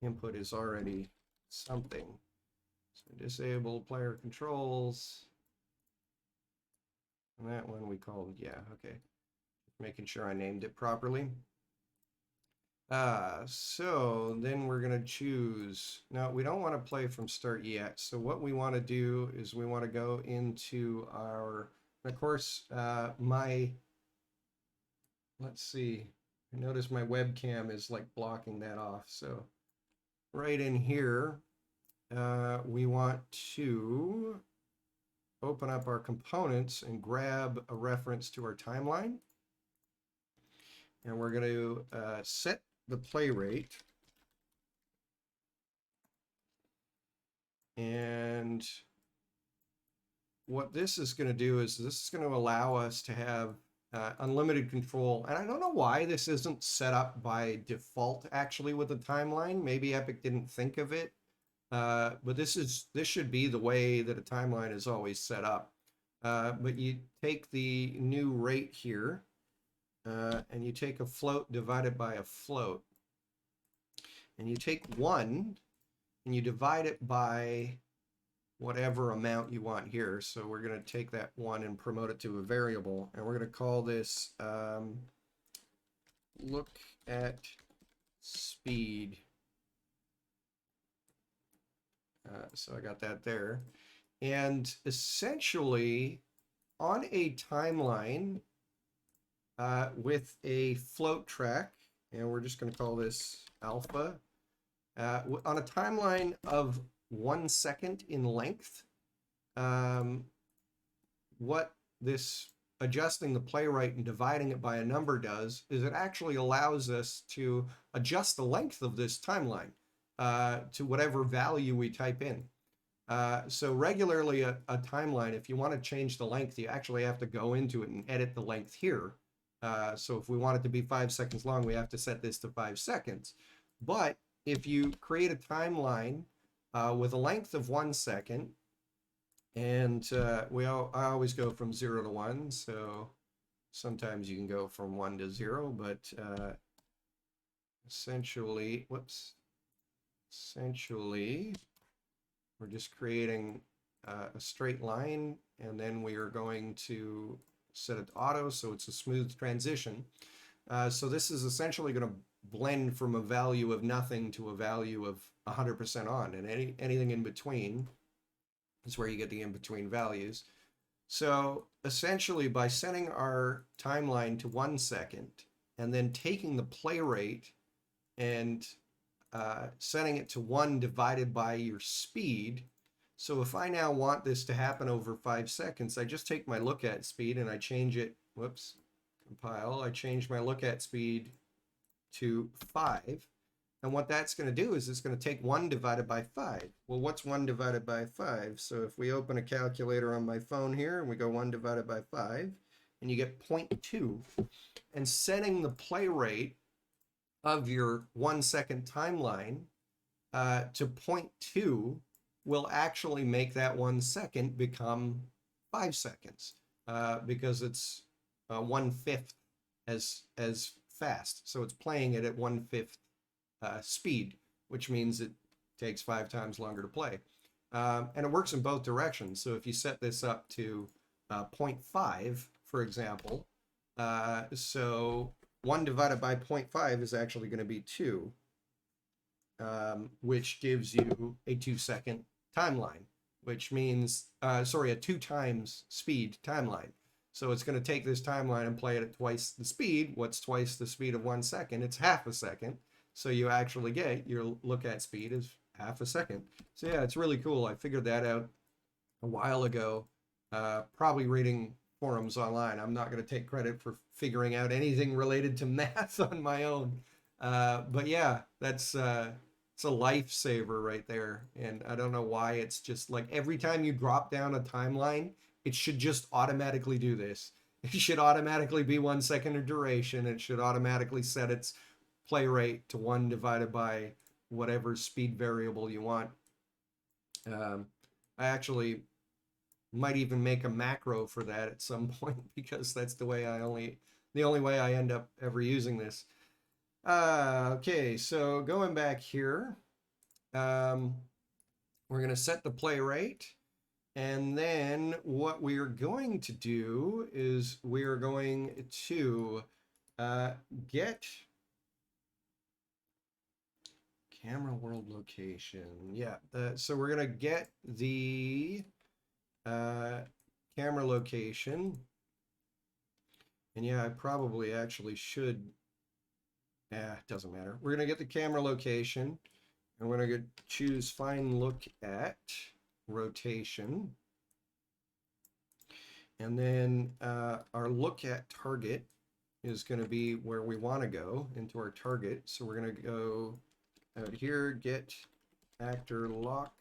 input is already something. So disable player controls. And that one we called, yeah, okay. Making sure I named it properly. So then we're going to choose. Now, we don't want to play from start yet. So what we want to do is we want to go into our, of course, let's see. I notice my webcam is like blocking that off. So right in here, we want to open up our components and grab a reference to our timeline. And we're going to set the play rate. And what this is going to do is this is going to allow us to have unlimited control. And I don't know why this isn't set up by default actually with the timeline. Maybe Epic didn't think of it. But this should be the way that a timeline is always set up. But you take the new rate here, and you take a float divided by a float. And you take 1 and you divide it by whatever amount you want here. So we're going to take that 1 and promote it to a variable. And we're going to call this look at speed. So I got that there. And essentially, on a timeline with a float track, and we're just going to call this alpha, on a timeline of 1 second in length, what this adjusting the play rate and dividing it by a number does is it actually allows us to adjust the length of this timeline to whatever value we type in. So regularly a timeline, if you want to change the length, you actually have to go into it and edit the length here. So if we want it to be 5 seconds long, we have to set this to 5 seconds. But if you create a timeline with a length of 1 second, and I always go from 0 to 1, so sometimes you can go from 1 to 0, but essentially, we're just creating a straight line, and then we are going to set it to auto, so it's a smooth transition. So this is essentially going to blend from a value of nothing to a value of 100% on, and anything in between is where you get the in-between values. So essentially, by setting our timeline to 1 second and then taking the play rate and setting it to 1 divided by your speed. So if I now want this to happen over 5 seconds, I just take my look at speed and I change it, compile, I change my look at speed to 5. And what that's going to do is it's going to take 1 divided by 5. Well, what's 1 divided by 5? So if we open a calculator on my phone here and we go 1 divided by 5, and you get 0.2. And setting the play rate of your 1 second timeline to 0.2 will actually make that 1 second become 5 seconds because it's 1/5 as fast. So it's playing it at 1/5 speed, which means it takes 5 times longer to play. And it works in both directions. So if you set this up to 0.5, for example, so 1 divided by 0.5 is actually going to be 2, which gives you a 2-second timeline, which means, a 2 times speed timeline. So it's going to take this timeline and play it at twice the speed. What's twice the speed of 1 second? It's half a second. So you actually get your look at speed is half a second. So yeah, it's really cool. I figured that out a while ago, probably reading forums online. I'm not going to take credit for figuring out anything related to math on my own. But yeah, it's a lifesaver right there. And I don't know why it's just like every time you drop down a timeline, it should just automatically do this. It should automatically be 1 second of duration. It should automatically set its play rate to 1 divided by whatever speed variable you want. I actually might even make a macro for that at some point because that's the only way I end up ever using this. Okay, so going back here, we're going to set the play rate. And then what we are going to do is we are going to get camera world location. Yeah, so we're going to get the camera location. And yeah, I probably actually should. It doesn't matter. We're going to get the camera location. And we're going to choose find look at rotation. And then our look at target is going to be where we want to go into our target. So we're going to go out here, get actor lock,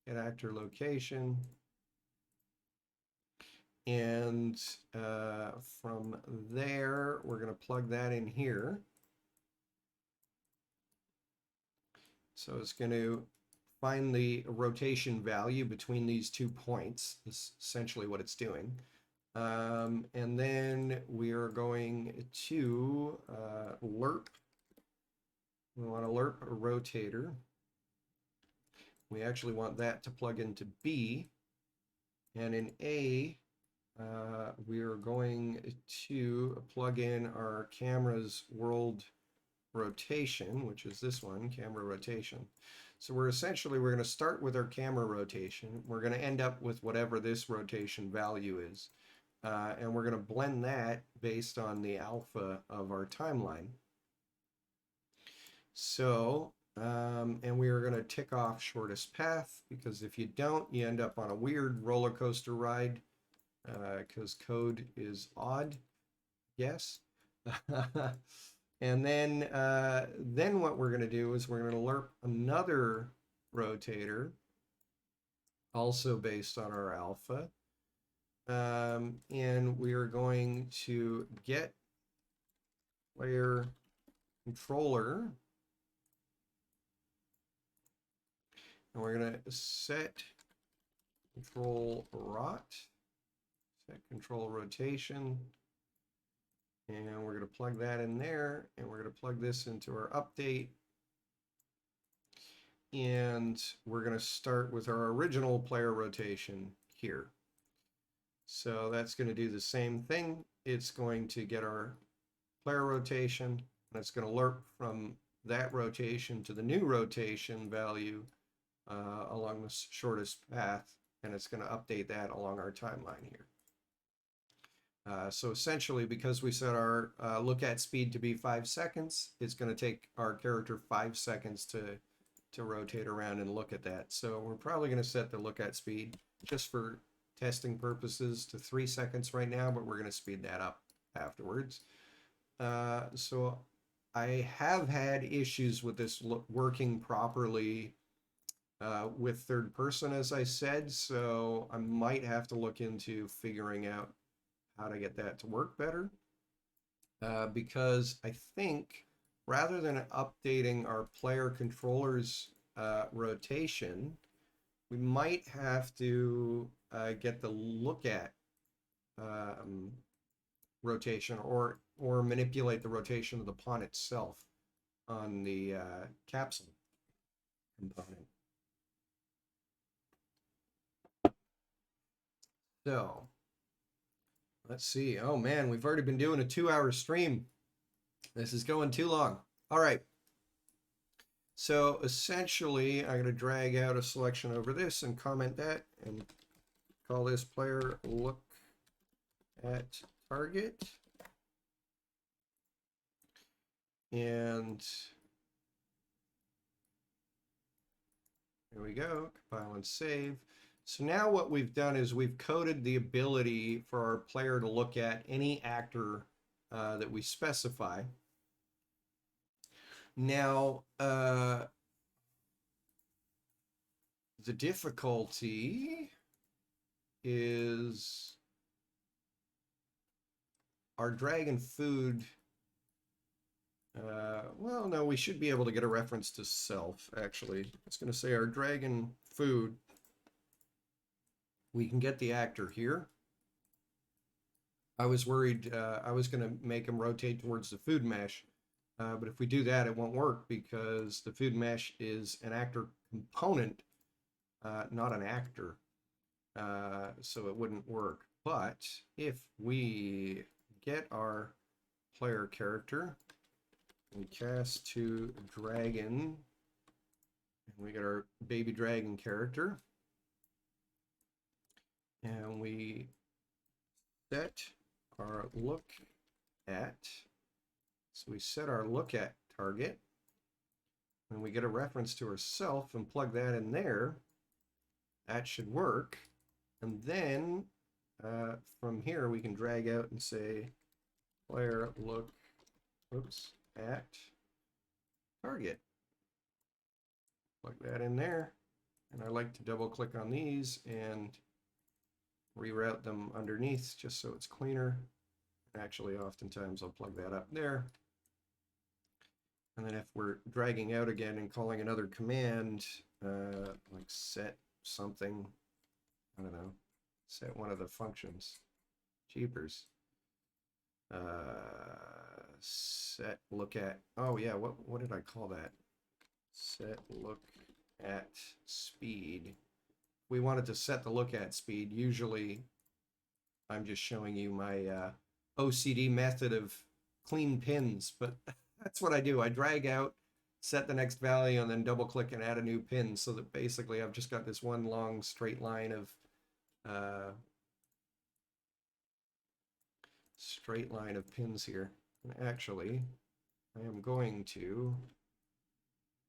get actor location. And from there, we're going to plug that in here. So it's going to find the rotation value between these 2 points, is essentially what it's doing. And then we are going to lerp. We want to lerp a rotator. We actually want that to plug into B. And in A, we are going to plug in our camera's world rotation, which is this one, camera rotation. So we're going to start with our camera rotation. We're going to end up with whatever this rotation value is. And we're going to blend that based on the alpha of our timeline. So, and we are going to tick off shortest path, because if you don't, you end up on a weird roller coaster ride. because code is odd. Yes. And then what we're going to do is we're going to lerp another rotator, also based on our alpha. And we are going to get player controller, and we're going to set control rot, set control rotation, and we're going to plug that in there, and we're going to plug this into our update, and we're going to start with our original player rotation here. So that's going to do the same thing. It's going to get our player rotation, and it's going to lerp from that rotation to the new rotation value along the shortest path, and it's going to update that along our timeline here. So essentially, because we set our look at speed to be 5 seconds, it's going to take our character 5 seconds to rotate around and look at that. So we're probably going to set the look at speed just for testing purposes to 3 seconds right now, but we're going to speed that up afterwards. So I have had issues with this working properly with third person, as I said, so I might have to look into figuring out how to get that to work better, because I think rather than updating our player controller's rotation, we might have to get the look at rotation, or manipulate the rotation of the pawn itself on the capsule component. So let's see. Oh man, we've already been doing a 2-hour stream. This is going too long. All right. So essentially, I'm going to drag out a selection over this and comment that and call this player look at target. And there we go. Compile and save. So now what we've done is we've coded the ability for our player to look at any actor that we specify. Now, the difficulty is our dragon food. Well, no, we should be able to get a reference to self, actually. It's going to say our dragon food. We can get the actor here. I was worried I was going to make him rotate towards the food mesh. But if we do that, it won't work because the food mesh is an actor component, not an actor. So it wouldn't work. But if we get our player character and cast to dragon, and we get our baby dragon character, and we set our look at, so we set our look at target, and we get a reference to ourself and plug that in there. That should work. And then from here we can drag out and say player look at target. Plug that in there. And I like to double click on these and reroute them underneath just so it's cleaner. Actually, oftentimes I'll plug that up there. And then if we're dragging out again and calling another command, like set something, I don't know, set one of the functions, jeepers, set look at, oh yeah, what did I call that? Set look at speed. We wanted to set the look at speed. Usually I'm just showing you my OCD method of clean pins, but that's what I do. I drag out, set the next value, and then double click and add a new pin, so that basically I've just got this one long straight line of pins here. And actually, I am going to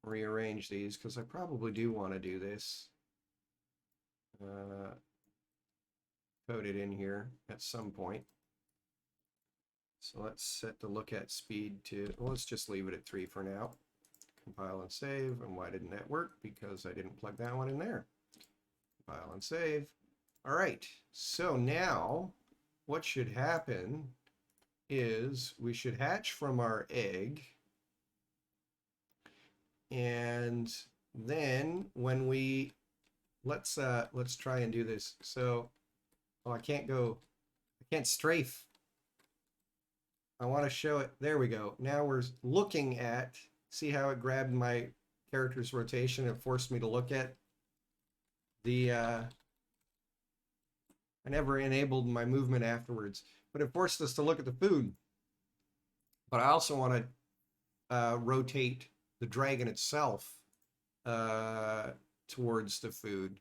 rearrange these because I probably do want to do this. coded in here at some point. So let's set the look at speed to, well, let's just leave it at 3 for now. Compile and save. And why didn't that work? Because I didn't plug that one in there. Compile and save. All right, so now what should happen is we should hatch from our egg. And then when we, let's try and do this. So, oh, I can't strafe. I want to show it. There we go. Now we're looking at, see how it grabbed my character's rotation? It forced me to look at the, I never enabled my movement afterwards, but it forced us to look at the food. But I also want to rotate the dragon itself towards the food.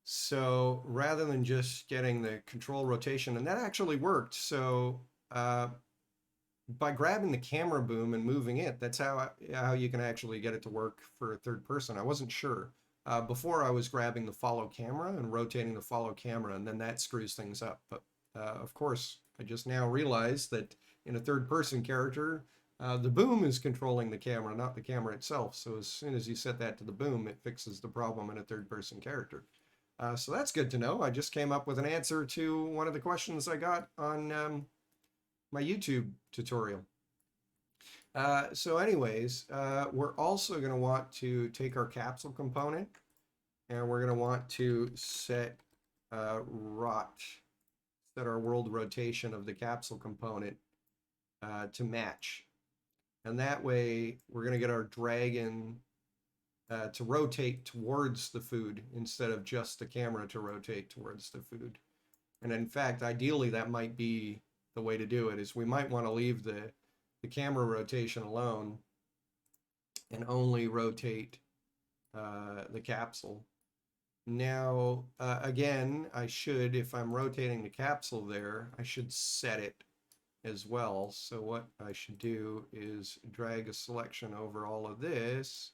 So rather than just getting the control rotation, and that actually worked. So by grabbing the camera boom and moving it, that's how you can actually get it to work for a third person. I wasn't sure. Before I was grabbing the follow camera and rotating the follow camera, and then that screws things up. But of course, I just now realized that in a third person character, the boom is controlling the camera, not the camera itself. So as soon as you set that to the boom, it fixes the problem in a third person character. So that's good to know. I just came up with an answer to one of the questions I got on my YouTube tutorial. So anyways, we're also going to want to take our capsule component, and we're going to want to set our world rotation of the capsule component to match. And that way we're going to get our dragon to rotate towards the food instead of just the camera to rotate towards the food. And in fact, ideally that might be the way to do it, is we might want to leave the camera rotation alone and only rotate the capsule. Now, again, I should, if I'm rotating the capsule there, I should set it as well. So what I should do is drag a selection over all of this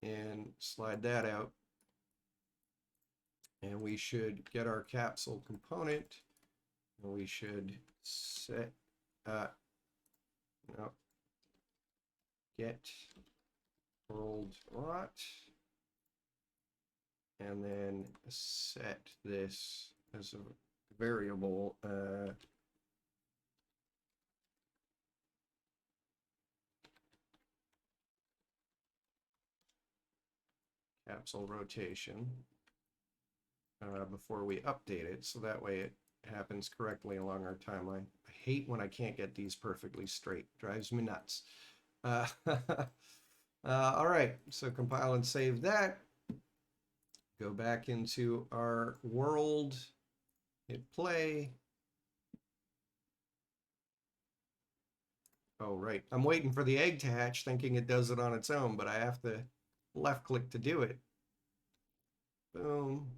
and slide that out. And we should get our capsule component, and we should set get world rot, and then set this as a variable capsule rotation before we update it, so that way it happens correctly along our timeline. I hate when I can't get these perfectly straight. Drives me nuts. All right, so compile and save that. Go back into our world, hit play. Oh, right. I'm waiting for the egg to hatch, thinking it does it on its own, but I have to left click to do it. Boom.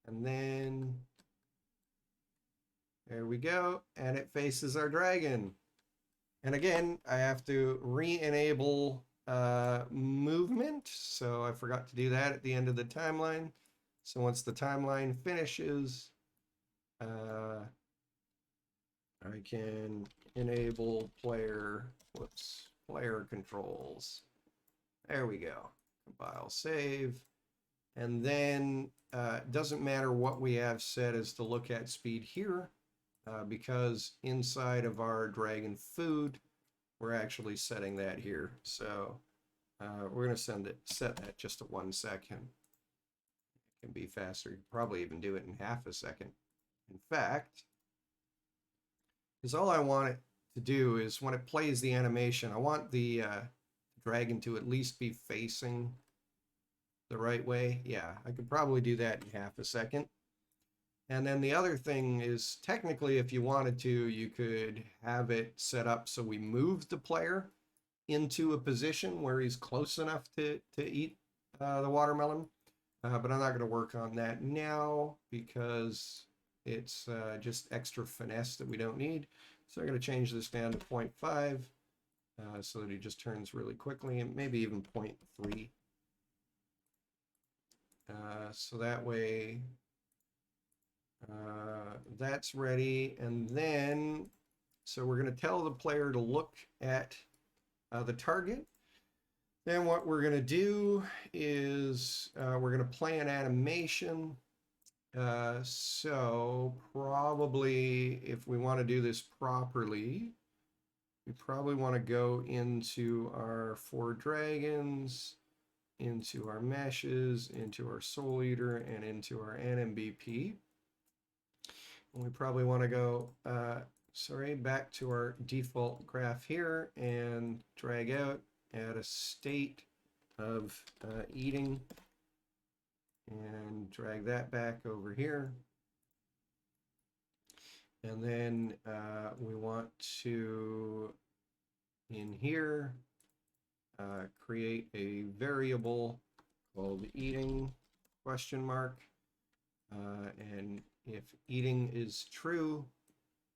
And then there we go. And it faces our dragon. And again, I have to re-enable movement. So I forgot to do that at the end of the timeline. So once the timeline finishes, I can enable player controls. There we go. Compile, save. And then it doesn't matter what we have set as the look at speed here, because inside of our dragon food, we're actually setting that here. So we're going to set that just to 1 second. It can be faster. You can probably even do it in half a second. In fact, because all I want it to do is when it plays the animation, I want the dragon to at least be facing the right way. Yeah, I could probably do that in half a second. And then the other thing is, technically, if you wanted to, you could have it set up so we move the player into a position where he's close enough to eat the watermelon. But I'm not going to work on that now because it's just extra finesse that we don't need. So I'm going to change this down to 0.5 so that he just turns really quickly, and maybe even 0.3. So that way that's ready. And then, so we're going to tell the player to look at the target. Then what we're going to do is we're going to play an animation. So probably if we want to do this properly, we probably want to go into our 4 dragons, into our meshes, into our soul eater, and into our NMBP. And we probably want to go, back to our default graph here and drag out, add a state of eating, and drag that back over here. And then we want to, in here, create a variable called eating ? And if eating is true,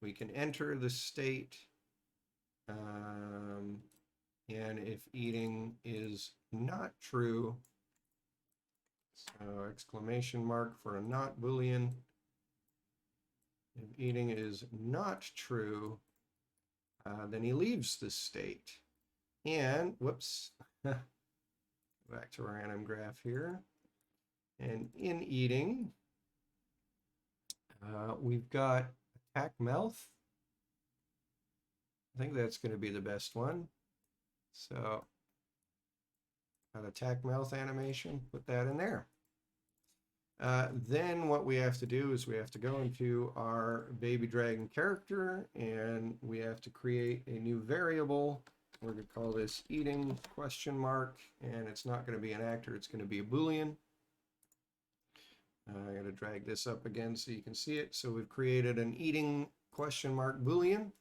we can enter the state. And if eating is not true, so exclamation mark for a not Boolean. If eating is not true, then he leaves the state. And, whoops, back to our anim graph here. And in eating, we've got attack mouth. I think that's going to be the best one. So, got attack mouth animation, put that in there. Then what we have to do is we have to go into our baby dragon character and we have to create a new variable. We're going to call this eating ? And it's not going to be an actor, it's going to be a Boolean. I got to drag this up again so you can see it. So we've created an eating ? Boolean.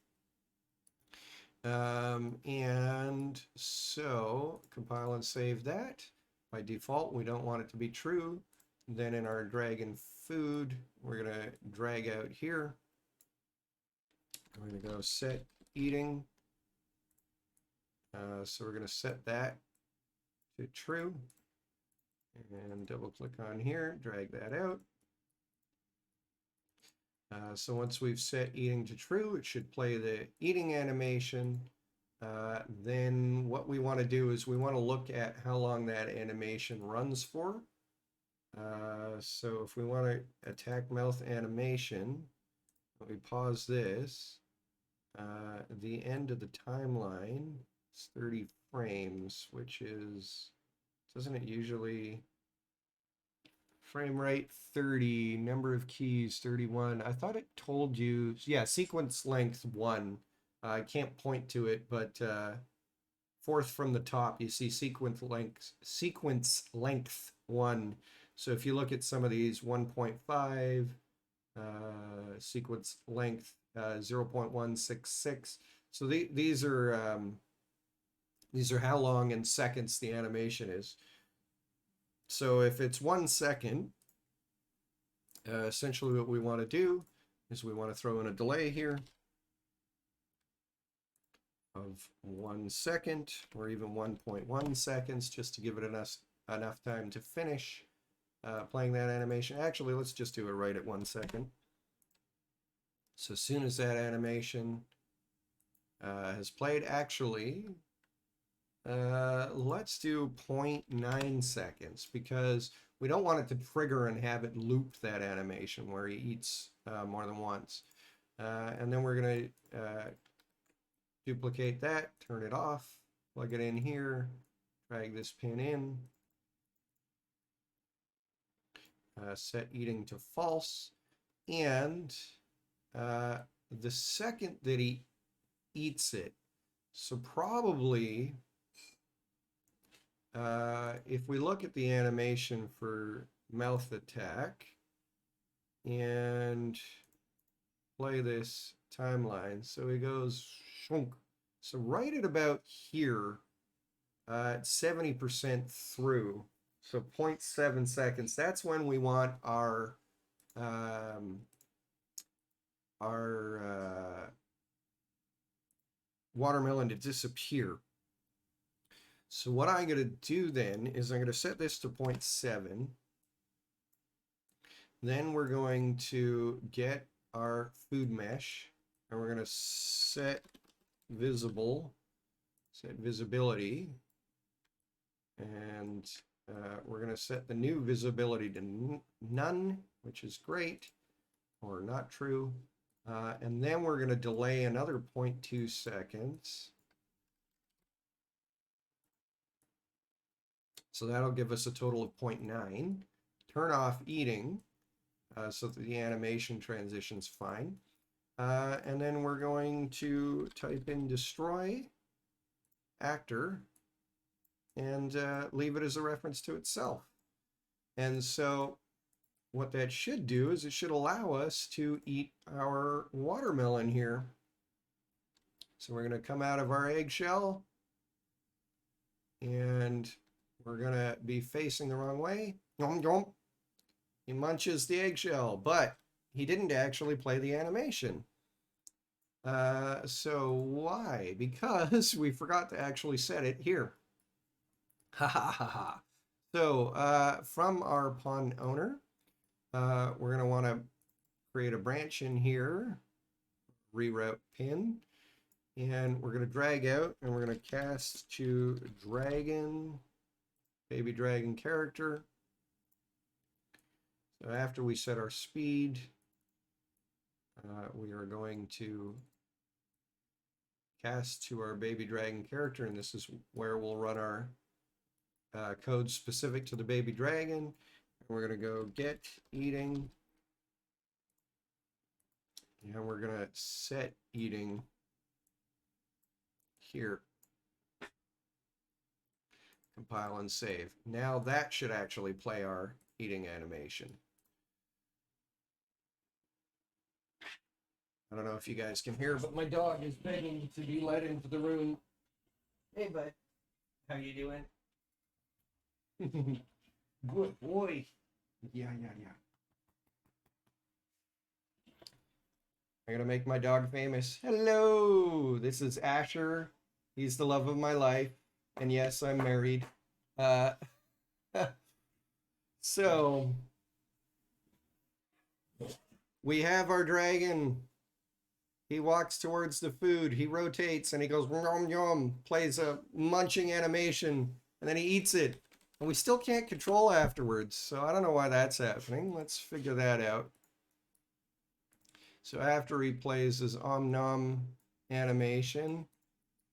And so compile and save that. By default, we don't want it to be true. Then in our dragon food, we're going to drag out here. We're going to go set eating. So we're going to set that to true. And double click on here, drag that out. So once we've set eating to true, it should play the eating animation. Then what we want to do is we want to look at how long that animation runs for. So if we want to attack mouth animation, we pause this. The end of the timeline is 30 frames, which is, doesn't it usually, frame rate 30, number of keys 31. I thought it told you, yeah, sequence length 1. I can't point to it, but fourth from the top, you see sequence length 1. So if you look at some of these, 1.5, sequence length 0.166. So these are how long in seconds the animation is. So if it's 1 second, essentially what we want to do is we want to throw in a delay here of 1 second or even 1.1 seconds just to give it enough time to finish playing that animation. Actually, let's just do it right at 1 second. So as soon as that animation has played, actually, let's do 0.9 seconds because we don't want it to trigger and have it loop that animation where he eats more than once. And then we're going to duplicate that, turn it off, plug it in here, drag this pin in, set eating to false, and the second that he eats it, so probably if we look at the animation for mouth attack and play this timeline, so he goes shunk. So right at about here, 70% through, so 0.7 seconds, that's when we want our watermelon to disappear. So what I'm going to do then is I'm going to set this to 0.7. Then we're going to get our food mesh, and we're going to set visibility, and we're going to set the new visibility to none, which is great, or not true. And then we're going to delay another 0.2 seconds. So that'll give us a total of 0.9. Turn off eating so that the animation transition's fine. And then we're going to type in destroy actor and leave it as a reference to itself. And so what that should do is it should allow us to eat our watermelon here. So we're going to come out of our eggshell, and we're going to be facing the wrong way. Yum, yum. He munches the eggshell, but he didn't actually play the animation. So why? Because we forgot to actually set it here. Ha ha ha ha. So from our pawn owner, we're going to want to create a branch in here, reroute pin, and we're going to drag out, and we're going to cast to dragon, baby dragon character. So after we set our speed, we are going to cast to our baby dragon character, and this is where we'll run our code specific to the baby dragon. And we're going to go get eating, and we're going to set eating here. Compile and save. Now that should actually play our eating animation. I don't know if you guys can hear, but my dog is begging to be let into the room. Hey, bud. How you doing? Good boy. Yeah. I'm gonna make my dog famous. Hello, this is Asher. He's the love of my life. And yes, I'm married. So, we have our dragon. He walks towards the food. He rotates and he goes, yum, yum, plays a munching animation, and then he eats it. And we still can't control afterwards. So I don't know why that's happening. Let's figure that out. So after he plays his om nom animation,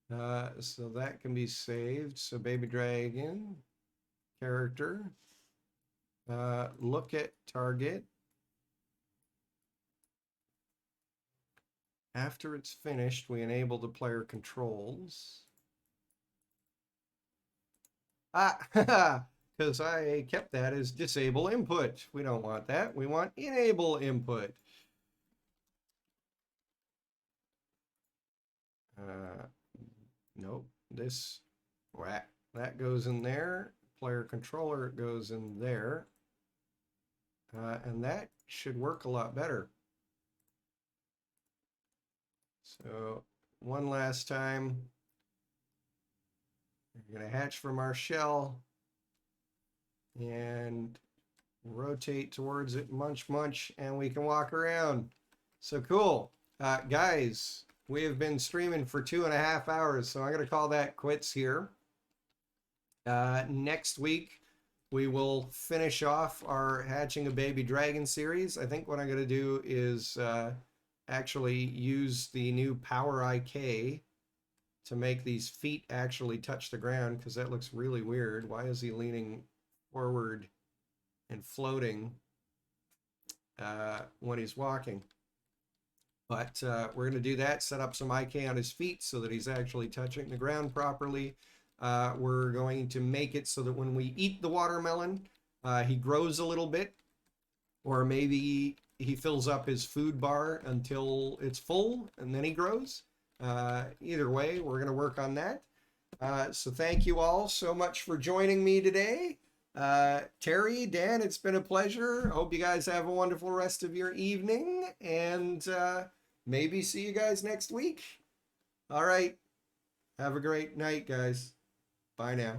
so that can be saved. So baby dragon character, look at target. After it's finished, we enable the player controls. Because I kept that as disable input. We don't want that. We want enable input. Nope. That goes in there. Player controller goes in there. And that should work a lot better. So one last time, we're going to hatch from our shell and rotate towards it, munch, munch, and we can walk around. So cool. Guys, we have been streaming for 2.5 hours, so I'm going to call that quits here. Next week, we will finish off our Hatching a Baby Dragon series. I think what I'm going to do is actually use the new Power IK to make these feet actually touch the ground, because that looks really weird. Why is he leaning forward and floating when he's walking? But we're going to do that, set up some IK on his feet so that he's actually touching the ground properly. We're going to make it so that when we eat the watermelon, he grows a little bit, or maybe he fills up his food bar until it's full and then he grows. Either way, we're going to work on that. So thank you all so much for joining me today. Terry, Dan, it's been a pleasure. Hope you guys have a wonderful rest of your evening, and maybe see you guys next week. All right. Have a great night, guys. Bye now.